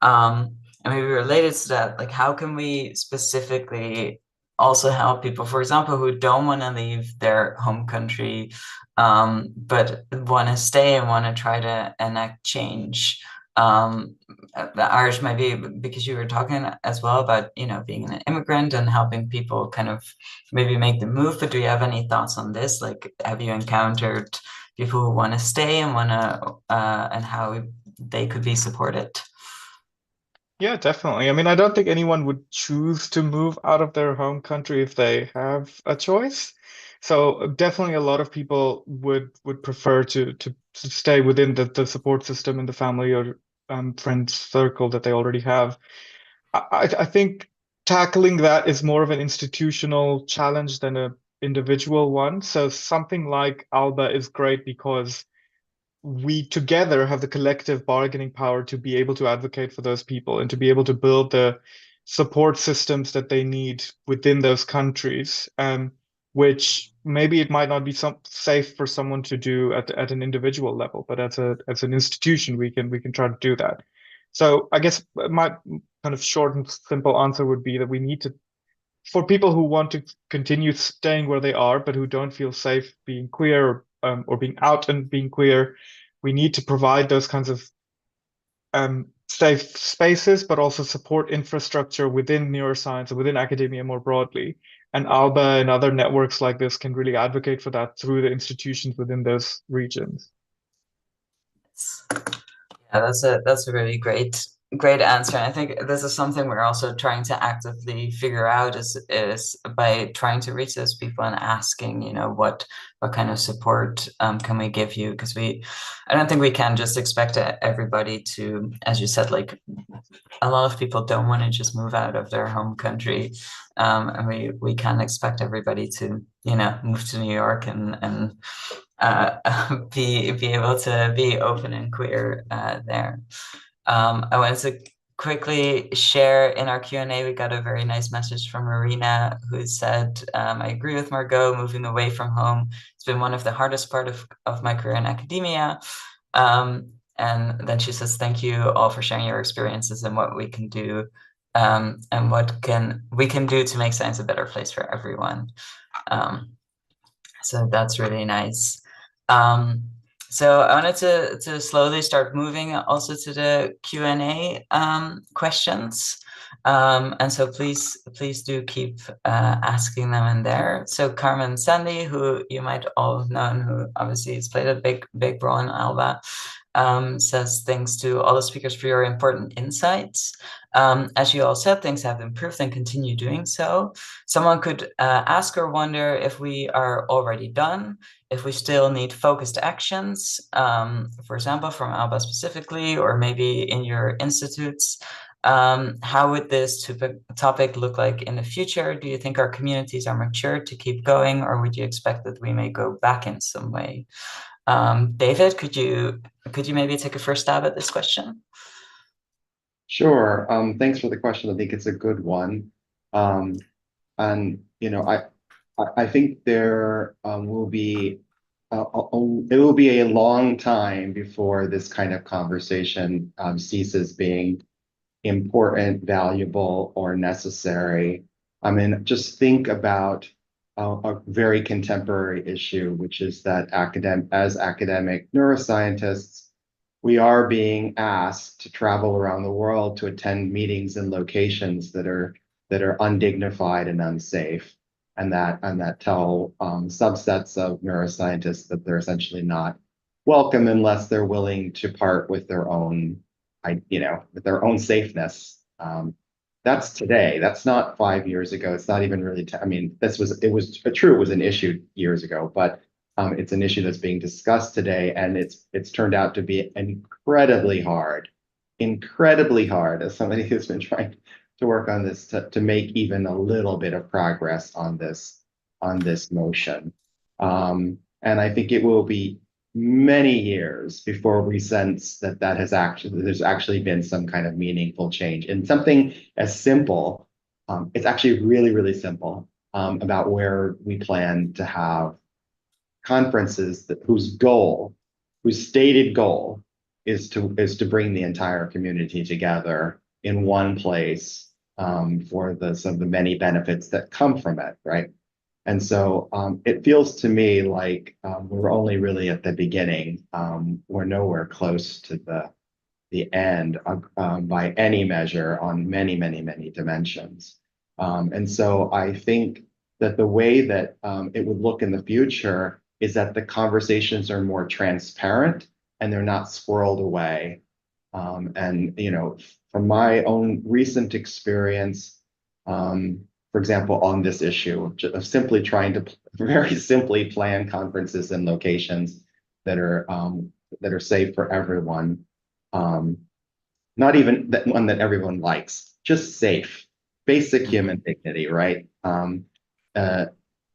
And maybe related to that, like how can we specifically also help people, for example, who don't want to leave their home country, but want to stay and want to try to enact change. The Irish might be, because you were talking as well about, being an immigrant and helping people kind of maybe make the move. But do you have any thoughts on this? Like, have you encountered people who want to stay and want to, and how they could be supported? Yeah, definitely. I mean, I don't think anyone would choose to move out of their home country if they have a choice. So definitely a lot of people would prefer to stay within the support system in the family or friend circle that they already have. I think tackling that is more of an institutional challenge than a individual one. So something like ALBA is great because we together have the collective bargaining power to be able to advocate for those people and to be able to build the support systems that they need within those countries, which maybe it might not be safe for someone to do at an individual level, but as an institution, we can try to do that. So I guess my kind of short and simple answer would be that we need to, for people who want to continue staying where they are, but who don't feel safe being queer or being out and being queer, we need to provide those kinds of safe spaces, but also support infrastructure within neuroscience and within academia more broadly. And ALBA and other networks like this can really advocate for that through the institutions within those regions. Yeah, that's a really great answer. And I think this is something we're also trying to actively figure out is by trying to reach those people and asking, what kind of support can we give you? Because I don't think we can just expect everybody to, as you said, like a lot of people don't want to just move out of their home country. And we can't expect everybody to, move to New York and be able to be open and queer there. I wanted to quickly share in our Q&A, we got a very nice message from Marina who said, I agree with Margot, moving away from home. It's been one of the hardest part of my career in academia. And then she says, thank you all for sharing your experiences and what we can do and what we can do to make science a better place for everyone. So that's really nice. So I wanted to slowly start moving also to the Q&A questions. And so please do keep asking them in there. So Carmen Sandy, who you might all have known, who obviously has played a big role in ALBA, says, thanks to all the speakers for your important insights. As you all said, things have improved and continue doing so. Someone could ask or wonder if we are already done, if we still need focused actions, for example, from ALBA specifically, or maybe in your institutes. How would this topic look like in the future? Do you think our communities are mature to keep going, or would you expect that we may go back in some way? David, could you maybe take a first stab at this question? Sure. Thanks for the question. I think it's a good one. And I think there will be it will be a long time before this kind of conversation ceases being important, valuable, or necessary. I mean, just think about a very contemporary issue, which is that as academic neuroscientists, we are being asked to travel around the world to attend meetings in locations that are undignified and unsafe, and that tell subsets of neuroscientists that they're essentially not welcome unless they're willing to part with their own, with their own safeness. That's today. That's not 5 years ago. It's not even really. I mean, it was true. It was an issue years ago, but it's an issue that's being discussed today, and it's turned out to be incredibly hard as somebody who's been trying to work on this to make even a little bit of progress on this motion. And I think it will be many years before we sense that there's actually been some kind of meaningful change. And something as simple, it's actually really, really simple, about where we plan to have conferences whose stated goal is to bring the entire community together in one place, for some of the many benefits that come from it, right? And so it feels to me like we're only really at the beginning. We're nowhere close to the end by any measure on many, many, many dimensions. And so I think that the way that it would look in the future is that the conversations are more transparent and they're not squirreled away. And, from my own recent experience, for example, on this issue of simply trying to very simply plan conferences in locations that are safe for everyone. Not even that one that everyone likes, just safe, basic human dignity, right?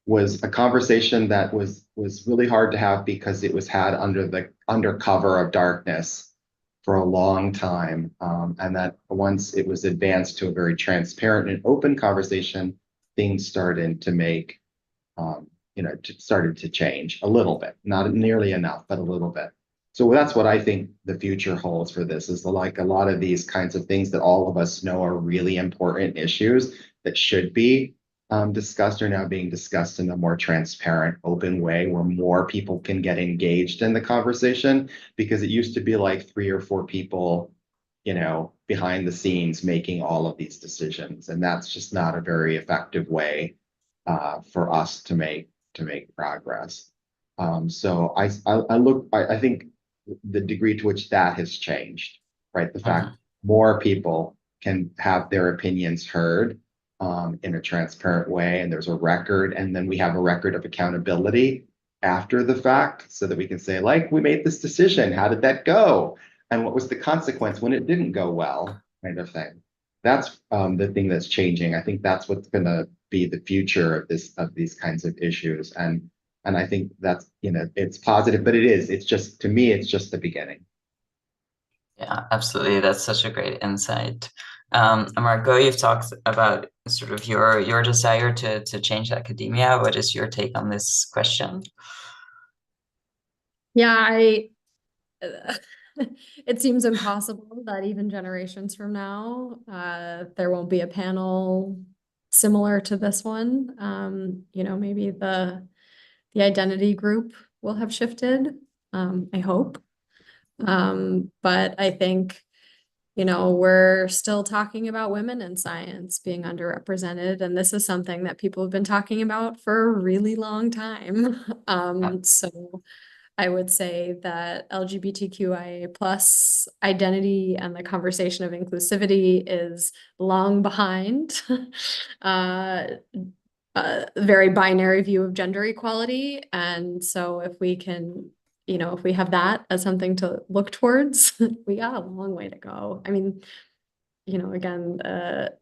Was a conversation that was really hard to have because it was had under cover of darkness for a long time, and that once it was advanced to a very transparent and open conversation, things started to make, started to change a little bit, not nearly enough, but a little bit. So that's what I think the future holds for this, is like a lot of these kinds of things that all of us know are really important issues that should be discussed are now being discussed in a more transparent, open way where more people can get engaged in the conversation, because it used to be like 3 or 4 people, behind the scenes making all of these decisions. And that's just not a very effective way for us to make progress. So I think the degree to which that has changed, right? The fact more people can have their opinions heard in a transparent way, and there's a record, and then we have a record of accountability after the fact, so that we can say, like, we made this decision, how did that go? And what was the consequence when it didn't go well, kind of thing. That's the thing that's changing. I think that's what's going to be the future of these kinds of issues. And I think that's, it's positive, but it's just, to me, it's just the beginning. Yeah, absolutely. That's such a great insight. Margot, you've talked about sort of your desire to change academia. What is your take on this question? Yeah, it seems impossible that even generations from now, there won't be a panel similar to this one. Maybe the identity group will have shifted, I hope. But I think, we're still talking about women in science being underrepresented, and this is something that people have been talking about for a really long time. So I would say that LGBTQIA plus identity and the conversation of inclusivity is long behind a very binary view of gender equality. And so if we can, if we have that as something to look towards, we got a long way to go. I mean, again,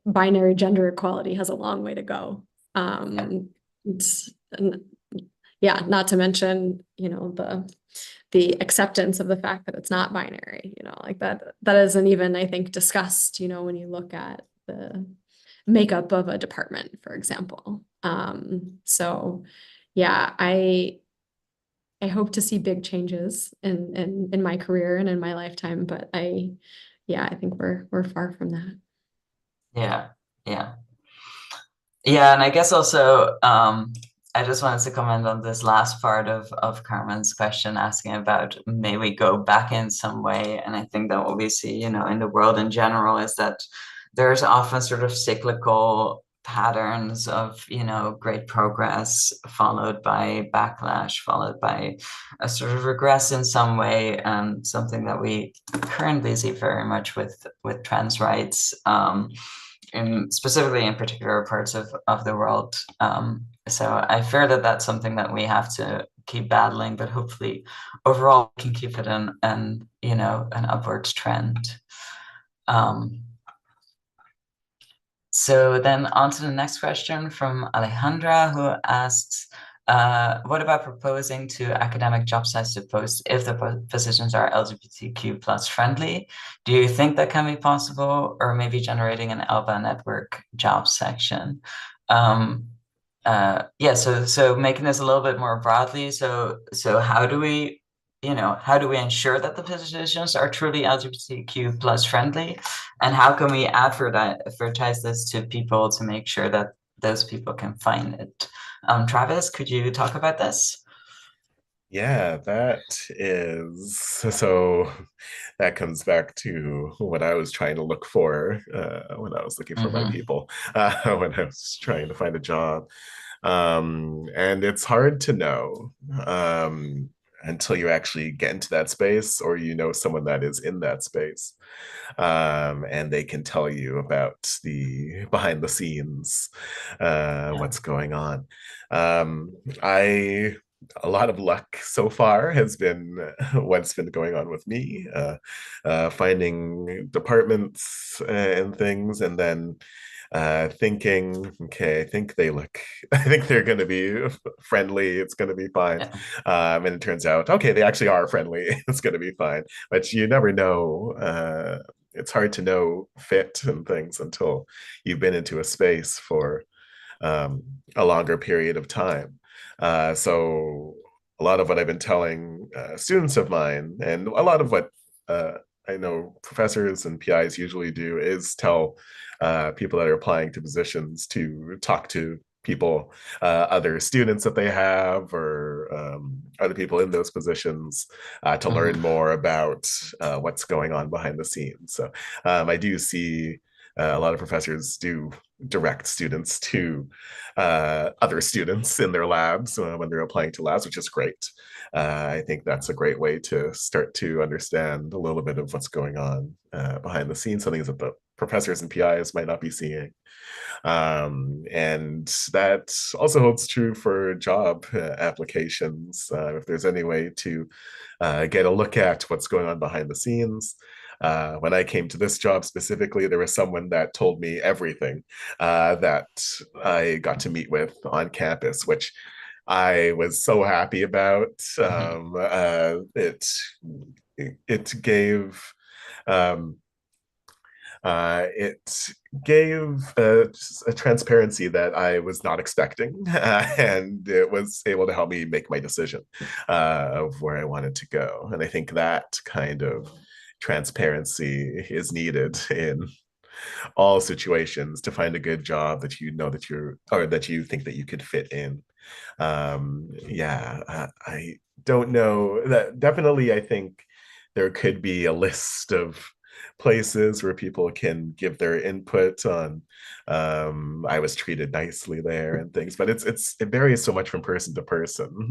binary gender equality has a long way to go. Yeah, not to mention, the acceptance of the fact that it's not binary, like that isn't even, I think, discussed, when you look at the makeup of a department, for example. So yeah, I hope to see big changes in my career and in my lifetime, but I think we're far from that. Yeah. And I guess also I just wanted to comment on this last part of Carmen's question, asking about, may we go back in some way? And I think that what we see, in the world in general, is that there's often sort of cyclical patterns of, great progress followed by backlash, followed by a sort of regress in some way, and something that we currently see very much with trans rights, specifically in particular parts of the world. So I fear that that's something that we have to keep battling, but hopefully overall we can keep it an upwards trend. So then on to the next question from Alejandra, who asks, What about proposing to academic job sites to post if the positions are LGBTQ plus friendly? Do you think that can be possible, or maybe generating an ALBA network job section? Yeah, so making this a little bit more broadly. So how do we, how do we ensure that the positions are truly LGBTQ plus friendly, and how can we advertise this to people to make sure that those people can find it? Travis, could you talk about this? Yeah, that is so that comes back to what I was trying to look for when I was looking for my people, when I was trying to find a job. And it's hard to know until you actually get into that space or you know someone that is in that space. And they can tell you about the behind the scenes, what's going on. I A lot of luck so far has been what's been going on with me, finding departments and things, and then thinking, okay, I think I think they're going to be friendly. It's going to be fine. And it turns out, okay, they actually are friendly. It's going to be fine. But you never know. It's hard to know fit and things until you've been into a space for a longer period of time. So a lot of what I've been telling students of mine, and a lot of what I know professors and PIs usually do, is tell people that are applying to positions to talk to people, other students that they have, or other people in those positions, to learn more about what's going on behind the scenes. So I do see a lot of professors do direct students to other students in their labs when they're applying to labs, which is great. I think that's a great way to start to understand a little bit of what's going on behind the scenes, some things that the professors and PIs might not be seeing. And that also holds true for job applications. If there's any way to get a look at what's going on behind the scenes. When I came to this job specifically, there was someone that told me everything that I got to meet with on campus, which I was so happy about. It gave it gave a transparency that I was not expecting, and it was able to help me make my decision of where I wanted to go. And I think that kind of transparency is needed in all situations to find a good job that you know that or that you think that you could fit in. I don't know that definitely. I think there could be a list of places where people can give their input on I was treated nicely there and things, but it varies so much from person to person.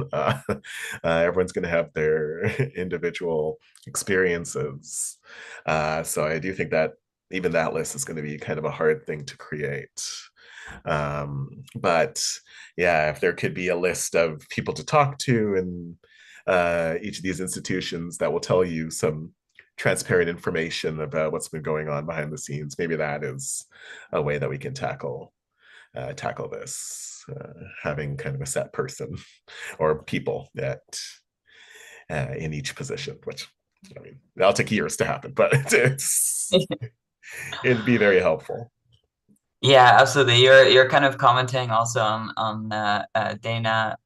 Everyone's going to have their individual experiences, so I do think that even that list is going to be kind of a hard thing to create. But yeah, if there could be a list of people to talk to in each of these institutions that will tell you some transparent information about what's been going on behind the scenes, maybe that is a way that we can tackle this, having kind of a set person or people that in each position, which I mean, that'll take years to happen, but it'd be very helpful. Yeah, absolutely. You're kind of commenting also on Dana's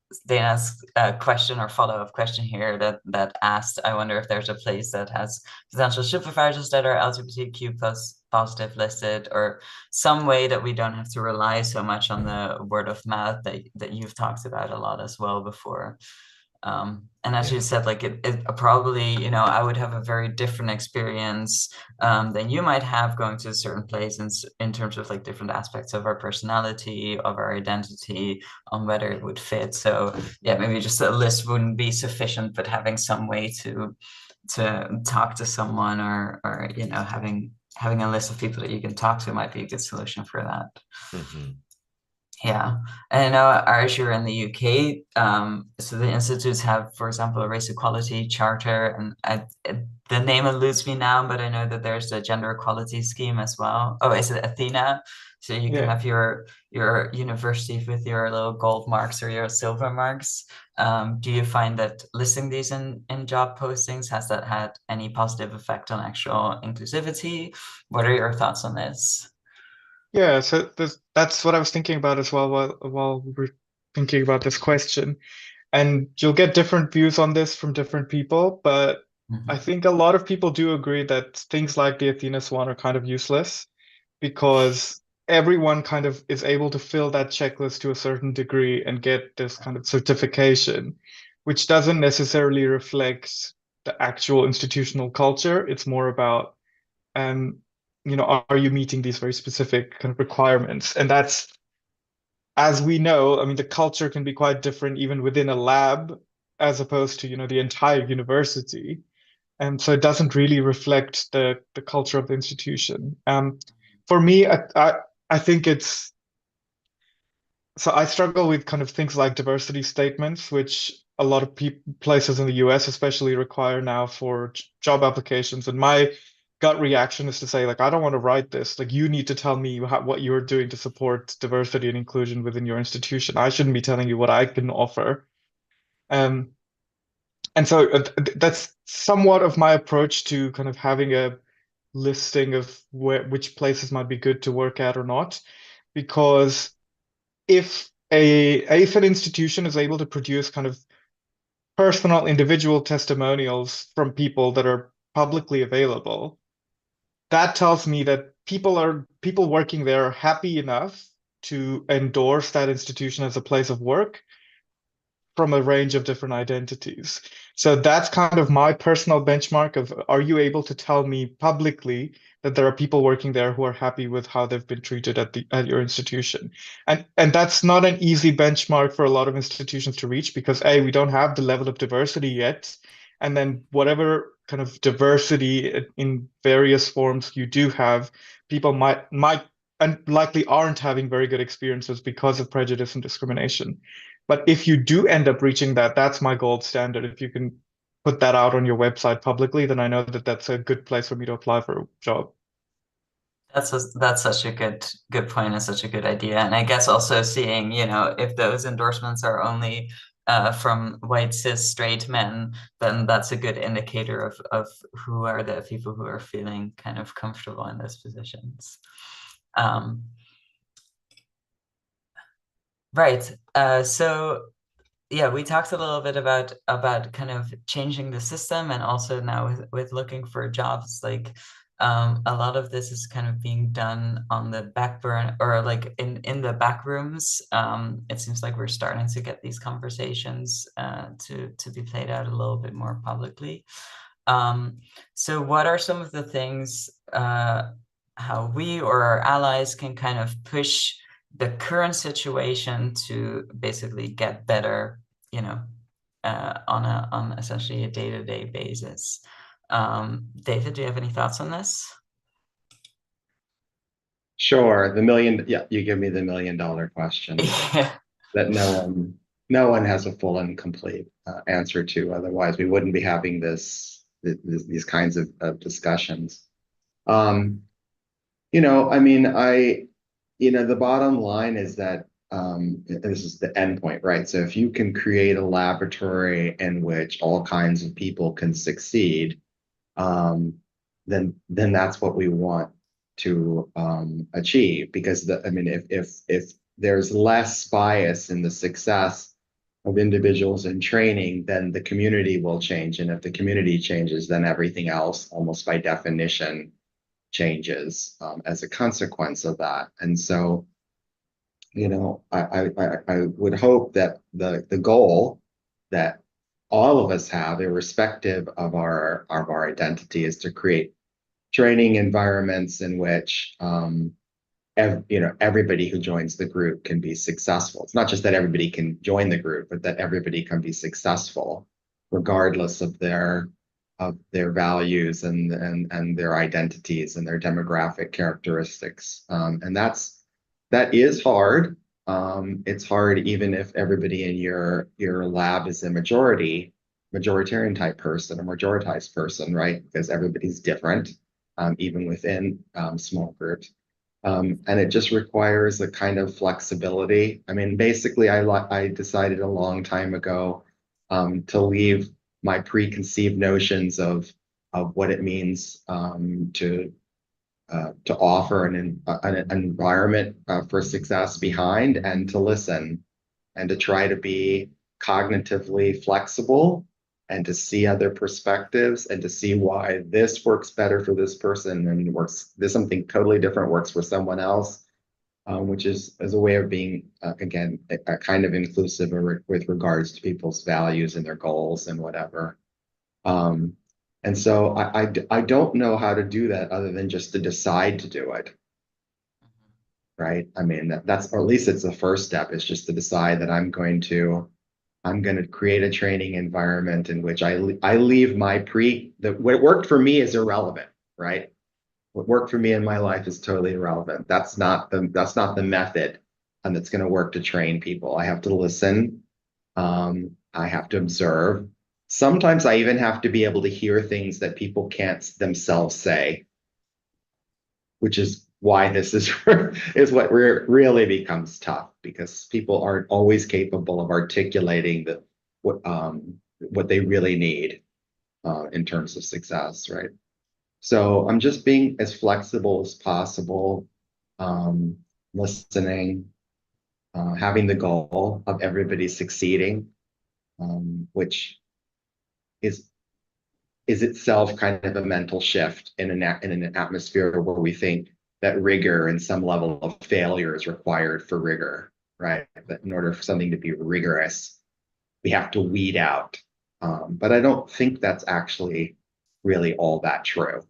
question or follow-up question here that asked, I wonder if there's a place that has potential supervisors that are LGBTQ plus positive listed, or some way that we don't have to rely so much on the word of mouth that you've talked about a lot as well before. And as you said, like it probably, I would have a very different experience than you might have going to a certain place in terms of like different aspects of our personality, of our identity, on whether it would fit. So yeah, maybe just a list wouldn't be sufficient, but having some way to talk to someone, or having a list of people that you can talk to might be a good solution for that. Yeah, and I know, Arish, you're in the UK, so the institutes have, for example, a race equality charter, and the name eludes me now, but I know that there's a gender equality scheme as well. Oh, is it Athena? So you can Yeah. have your university with your little gold marks or your silver marks. Do you find that listing these in job postings, has that had any positive effect on actual inclusivity? What are your thoughts on this? Yeah, so that's what I was thinking about as well while we were thinking about this question. And you'll get different views on this from different people, but I think a lot of people do agree that things like the Athena Swan are kind of useless because everyone kind of is able to fill that checklist to a certain degree and get this kind of certification, which doesn't necessarily reflect the actual institutional culture. It's more about, um, are you meeting these very specific kind of requirements? And that's, as we know, I mean, the culture can be quite different even within a lab as opposed to, the entire university. And so it doesn't really reflect the culture of the institution. For me, I think it's so I struggle with kind of things like diversity statements, which a lot of places in the US especially require now for job applications. And my gut reaction is to say, like, I don't want to write this. Like, you need to tell me what you're doing to support diversity and inclusion within your institution. I shouldn't be telling you what I can offer. Um, and so that's somewhat of my approach to kind of having a listing of which places might be good to work at or not, because if an institution is able to produce kind of personal individual testimonials from people that are publicly available, that tells me that people working there are happy enough to endorse that institution as a place of work from a range of different identities. So that's kind of my personal benchmark of, are you able to tell me publicly that there are people working there who are happy with how they've been treated at your institution? And that's not an easy benchmark for a lot of institutions to reach because A, we don't have the level of diversity yet. And then whatever kind of diversity in various forms you do have, people might and likely aren't having very good experiences because of prejudice and discrimination. But if you do end up reaching that, that's my gold standard. If you can put that out on your website publicly, then I know that that's a good place for me to apply for a job. That's such a good point and such a good idea. And I guess also seeing, if those endorsements are only from white cis straight men, then that's a good indicator of who are the people who are feeling kind of comfortable in those positions. Right. So yeah, we talked a little bit about kind of changing the system, and also now with looking for jobs, like a lot of this is kind of being done on the back burner, or like in the back rooms. It seems like we're starting to get these conversations to be played out a little bit more publicly. So what are some of the things how we or our allies can kind of push the current situation to basically get better, on essentially a day-to-day basis? David, do you have any thoughts on this? Sure. Yeah, you give me the $1 million question that no one has a full and complete answer to. Otherwise, we wouldn't be having these kinds of discussions. The bottom line is that this is the end point, right? So if you can create a laboratory in which all kinds of people can succeed, then that's what we want to achieve. Because if there's less bias in the success of individuals in training, then the community will change, and if the community changes, then everything else, almost by definition, changes as a consequence of that. And so, I would hope that the goal that all of us have, irrespective of our identity, is to create training environments in which everybody who joins the group can be successful. It's not just that everybody can join the group, but that everybody can be successful, regardless of their values and their identities and their demographic characteristics. And that is hard. It's hard even if everybody in your lab is a majoritarian type person, a majoritized person, right? Because everybody's different, even within small groups. And it just requires a kind of flexibility. I mean, basically, I decided a long time ago to leave my preconceived notions of what it means to offer an environment for success behind, and to listen and to try to be cognitively flexible and to see other perspectives and to see why this works better for this person and works this something totally different works for someone else, which is as a way of being again a kind of inclusive with regards to people's values and their goals and whatever. And so I don't know how to do that other than just to decide to do it. Right. I mean, that's, or at least it's the first step, is just to decide that I'm going to create a training environment in which I leave my what worked for me is irrelevant, right? What worked for me in my life is totally irrelevant. That's not the method that's going to work to train people. I have to listen. I have to observe. Sometimes I even have to be able to hear things that people can't themselves say, which is why this is what really becomes tough, because people aren't always capable of articulating what they really need in terms of success, right? So I'm just being as flexible as possible, listening, having the goal of everybody succeeding, which is itself kind of a mental shift in an atmosphere where we think that rigor and some level of failure is required for rigor, right? That in order for something to be rigorous, we have to weed out. But I don't think that's actually really all that true.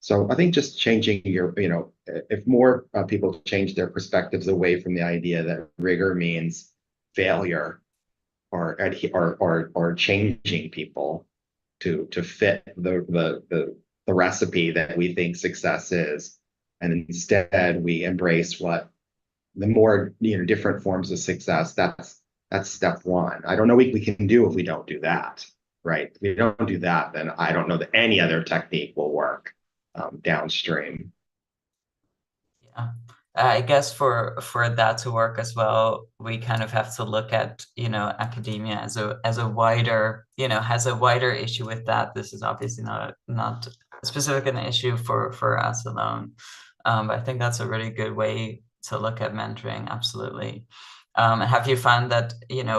So I think just changing if more people change their perspectives away from the idea that rigor means failure or changing people to fit the recipe that we think success is, and instead we embrace what the more different forms of success. That's step one. I don't know what we can do if we don't do that, right? If we don't do that, then I don't know that any other technique will work downstream. Yeah. I guess for that to work as well, we kind of have to look at, academia as a wider, has a wider issue with that. This is obviously not specific an issue for us alone. But I think that's a really good way to look at mentoring. Absolutely. Have you found that,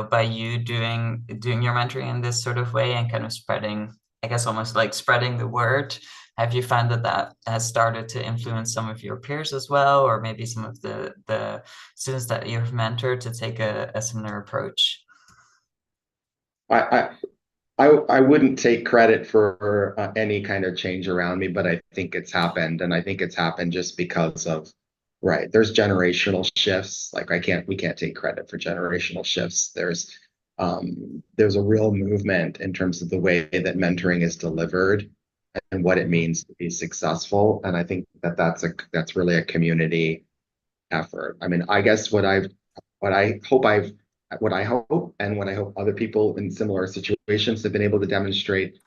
by you doing your mentoring in this sort of way and kind of spreading, I guess almost like spreading the word, have you found that has started to influence some of your peers as well, or maybe some of the students that you've mentored to take a similar approach? I wouldn't take credit for any kind of change around me, but I think it's happened, and I think it's happened just because of, right, there's generational shifts. Like we can't take credit for generational shifts. There's a real movement in terms of the way that mentoring is delivered and what it means to be successful. And I think that's really a community effort. I mean, I guess what I hope and what I hope other people in similar situations have been able to demonstrate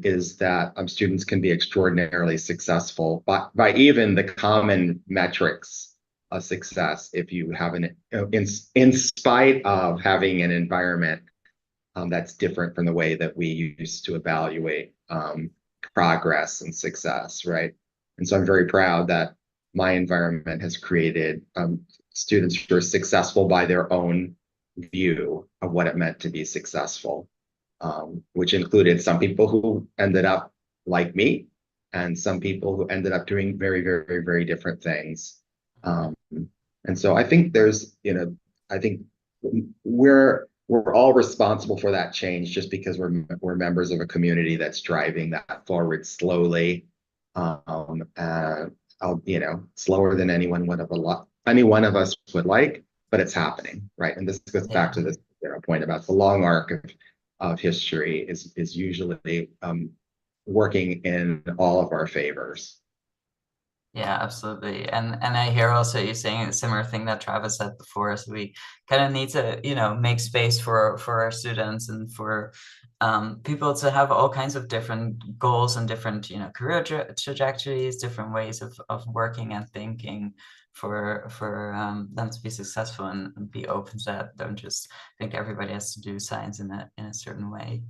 is that students can be extraordinarily successful by even the common metrics of success if you have in spite of having an environment that's different from the way that we used to evaluate progress and success, right? And so I'm very proud that my environment has created students who are successful by their own view of what it meant to be successful, which included some people who ended up like me and some people who ended up doing very, very, very different things. And so I think I think we're all responsible for that change just because we're members of a community that's driving that forward slowly, slower than any one of us would like, but it's happening, right? And this goes back to this point about the long arc of history is usually working in all of our favors. Yeah, absolutely. And I hear also you saying a similar thing that Travis said before. So we kind of need to, make space for our students and for people to have all kinds of different goals and different, career trajectories, different ways of working and thinking for them to be successful and be open to that. Don't just think everybody has to do science in a certain way.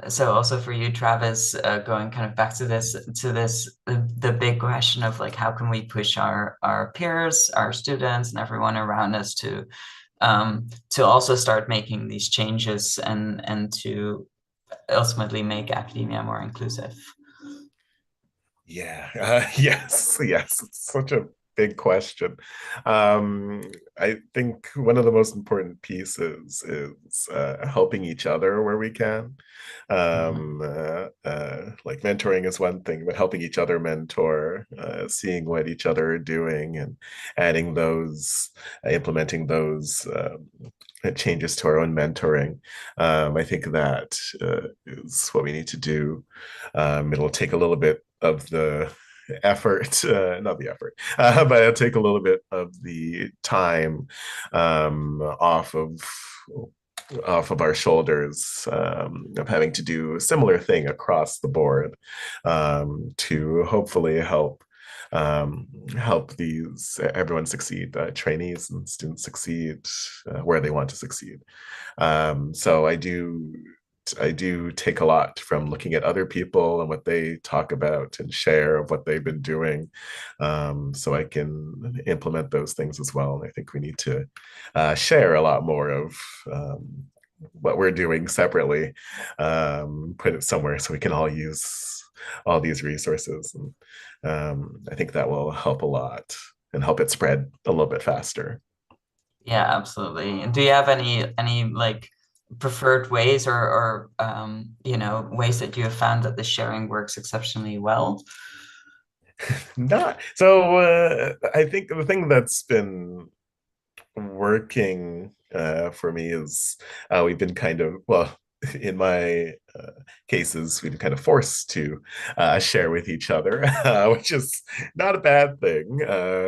So also for you, Travis, going kind of back to the big question of like, how can we push our peers, our students, and everyone around us to also start making these changes and to ultimately make academia more inclusive? Yeah, yes, it's such a big question. I think one of the most important pieces is helping each other where we can. Like mentoring is one thing, but helping each other mentor, seeing what each other are doing and adding those, implementing those changes to our own mentoring. I think that is what we need to do. It'll take a little bit of the effort, not the effort, but it'll take a little bit of the time off of our shoulders, of having to do a similar thing across the board, to hopefully help everyone succeed, trainees and students succeed where they want to succeed. So I do take a lot from looking at other people and what they talk about and share of what they've been doing, so I can implement those things as well. And I think we need to share a lot more of what we're doing separately, put it somewhere so we can all use all these resources. And I think that will help a lot and help it spread a little bit faster. Yeah, absolutely. And do you have any like preferred ways or ways that you have found that the sharing works exceptionally well? Not so. I think the thing that's been working for me is we've been kind of, well, in my cases, we've been kind of forced to share with each other, which is not a bad thing.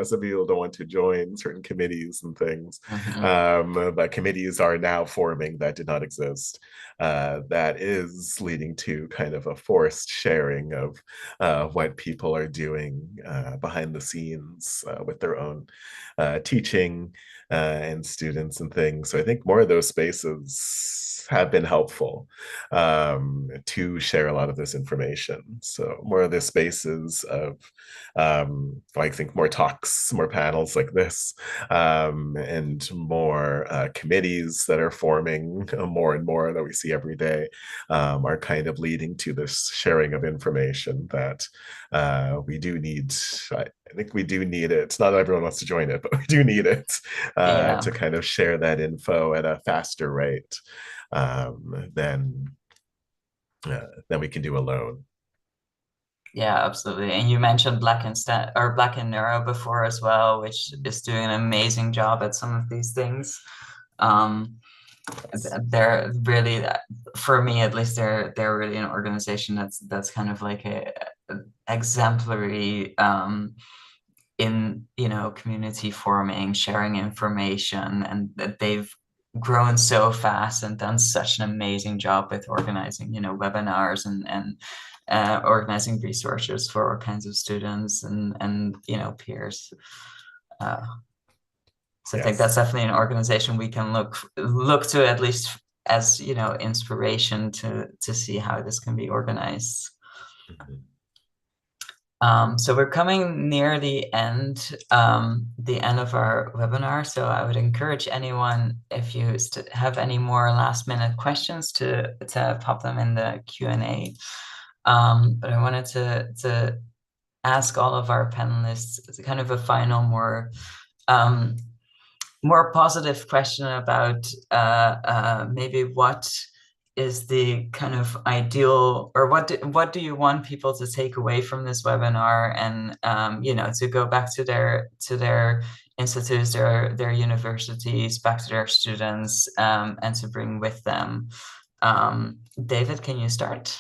Some people don't want to join certain committees and things, but committees are now forming that did not exist. That is leading to kind of a forced sharing of what people are doing behind the scenes with their own teaching and students and things. So I think more of those spaces have been helpful to share a lot of this information. So more of the spaces of, I think, more talks, more panels like this, and more committees that are forming more and more that we see every day, are kind of leading to this sharing of information that we do need. I think we do need it. It's not everyone wants to join it, but we do need it to kind of share that info at a faster rate than we can do alone. Yeah, absolutely. And you mentioned Black in Neuro before as well, which is doing an amazing job at some of these things. They're really, for me at least, they're really an organization that's kind of like a exemplary in community forming, sharing information, and that they've grown so fast and done such an amazing job with organizing webinars and organizing resources for all kinds of students and peers. So I think that's definitely an organization we can look to, at least as inspiration to see how this can be organized. So we're coming near the end of our webinar. So I would encourage anyone, if you have any more last minute questions, to pop them in the Q&A. But I wanted to ask all of our panelists kind of a final, more positive question about maybe what is the kind of ideal, or what do you want people to take away from this webinar, and to go back to their institutes, their universities, back to their students, and to bring with them. David, can you start?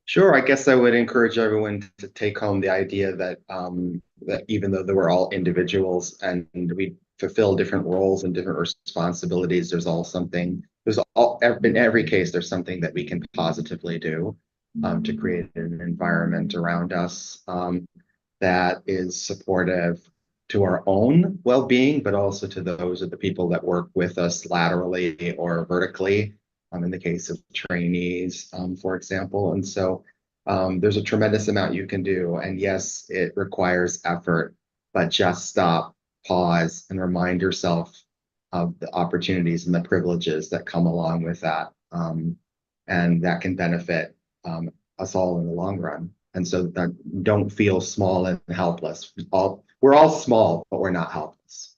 Sure, I guess I would encourage everyone to take home the idea that that even though we're all individuals and we fulfill different roles and different responsibilities, in every case there's something that we can positively do to create an environment around us that is supportive to our own well-being, but also to those of the people that work with us laterally or vertically, in the case of trainees, for example. And so there's a tremendous amount you can do. And yes, it requires effort, but just stop, pause, and remind yourself of the opportunities and the privileges that come along with that. And that can benefit us all in the long run. And so that don't feel small and helpless. We're all small, but we're not helpless.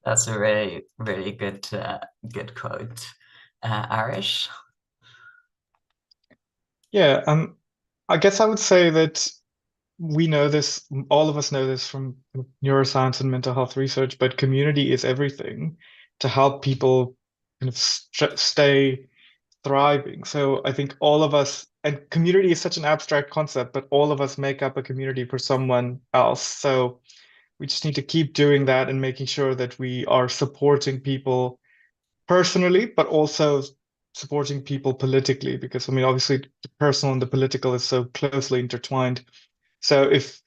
That's a really, really good quote. Arish? Yeah, I guess I would say that we know this, all of us know this from neuroscience and mental health research, but community is everything to help people kind of stay thriving. So I think all of us, and community is such an abstract concept, but all of us make up a community for someone else. So we just need to keep doing that and making sure that we are supporting people personally, but also supporting people politically, because I mean, obviously the personal and the political is so closely intertwined. So if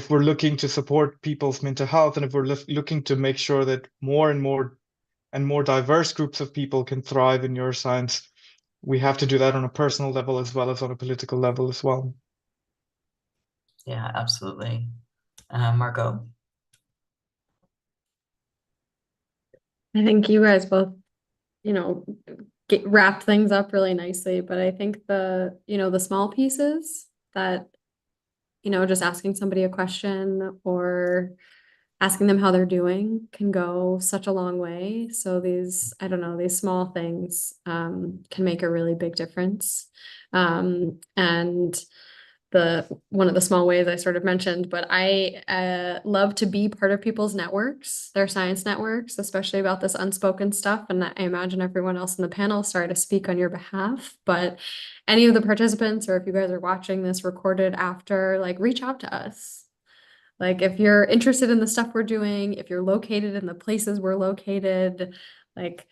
we're looking to support people's mental health, and if we're looking to make sure that more and more diverse groups of people can thrive in neuroscience, we have to do that on a personal level as well as on a political level as well. Yeah, absolutely. Margot? I think you guys both, wrap things up really nicely, but I think the small pieces that, just asking somebody a question or asking them how they're doing can go such a long way. So these small things can make a really big difference. And one of the small ways I sort of mentioned, but I love to be part of people's networks, their science networks, especially about this unspoken stuff. And I imagine everyone else in the panel started to speak on your behalf, but any of the participants, or if you guys are watching this recorded after, like, reach out to us. Like, if you're interested in the stuff we're doing, if you're located in the places we're located, like,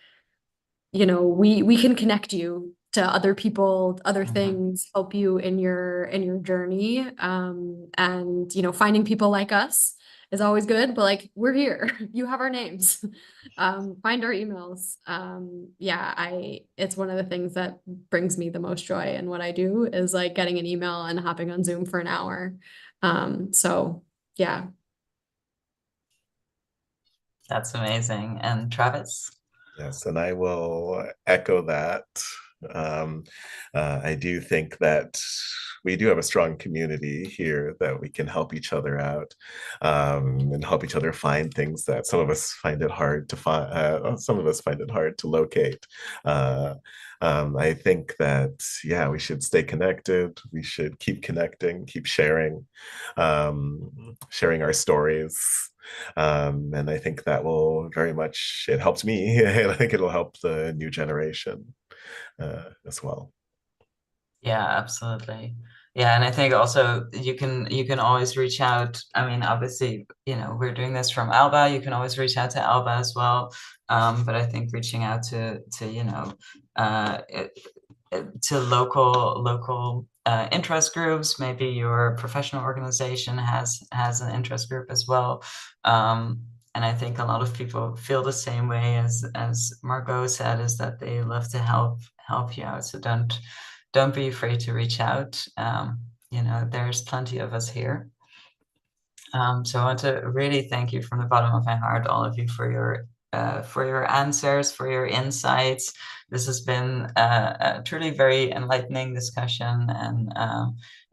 we can connect you to other people, other things, help you in your journey. And finding people like us is always good, but like, we're here. You have our names. Find our emails. It's one of the things that brings me the most joy in what I do, is like getting an email and hopping on Zoom for an hour. So yeah. That's amazing. And Travis? Yes, and I will echo that. I do think that we do have a strong community here that we can help each other out, and help each other find things that some of us find it hard to find, some of us find it hard to locate. I think that, yeah, we should stay connected. We should keep connecting, keep sharing, sharing our stories. And I think that will very much, it helped me, and I think it'll help the new generation as well. Yeah, absolutely. Yeah, and I think also you can always reach out. I mean, obviously, we're doing this from Alba. You can always reach out to Alba as well. But I think reaching out to local interest groups, maybe your professional organization has an interest group as well. And I think a lot of people feel the same way as Margot said, is that they love to help you out. So don't be afraid to reach out. There's plenty of us here. So I want to really thank you from the bottom of my heart, all of you, for your answers, for your insights. This has been a truly very enlightening discussion, and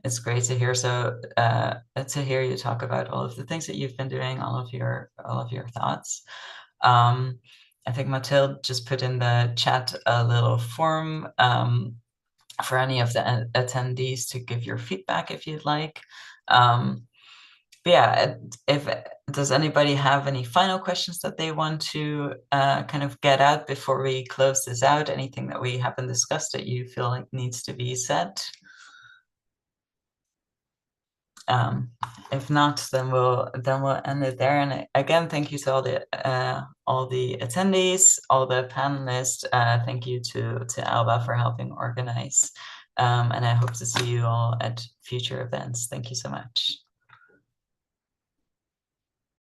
it's great to hear. So to hear you talk about all of the things that you've been doing, all of your thoughts. I think Mathilde just put in the chat a little form for any of the attendees to give your feedback if you'd like. But yeah, if does anybody have any final questions that they want to kind of get out before we close this out? Anything that we haven't discussed that you feel like needs to be said? If not, then we'll end it there. And again, thank you to all the attendees, all the panelists. Thank you to Alba for helping organize. And I hope to see you all at future events. Thank you so much.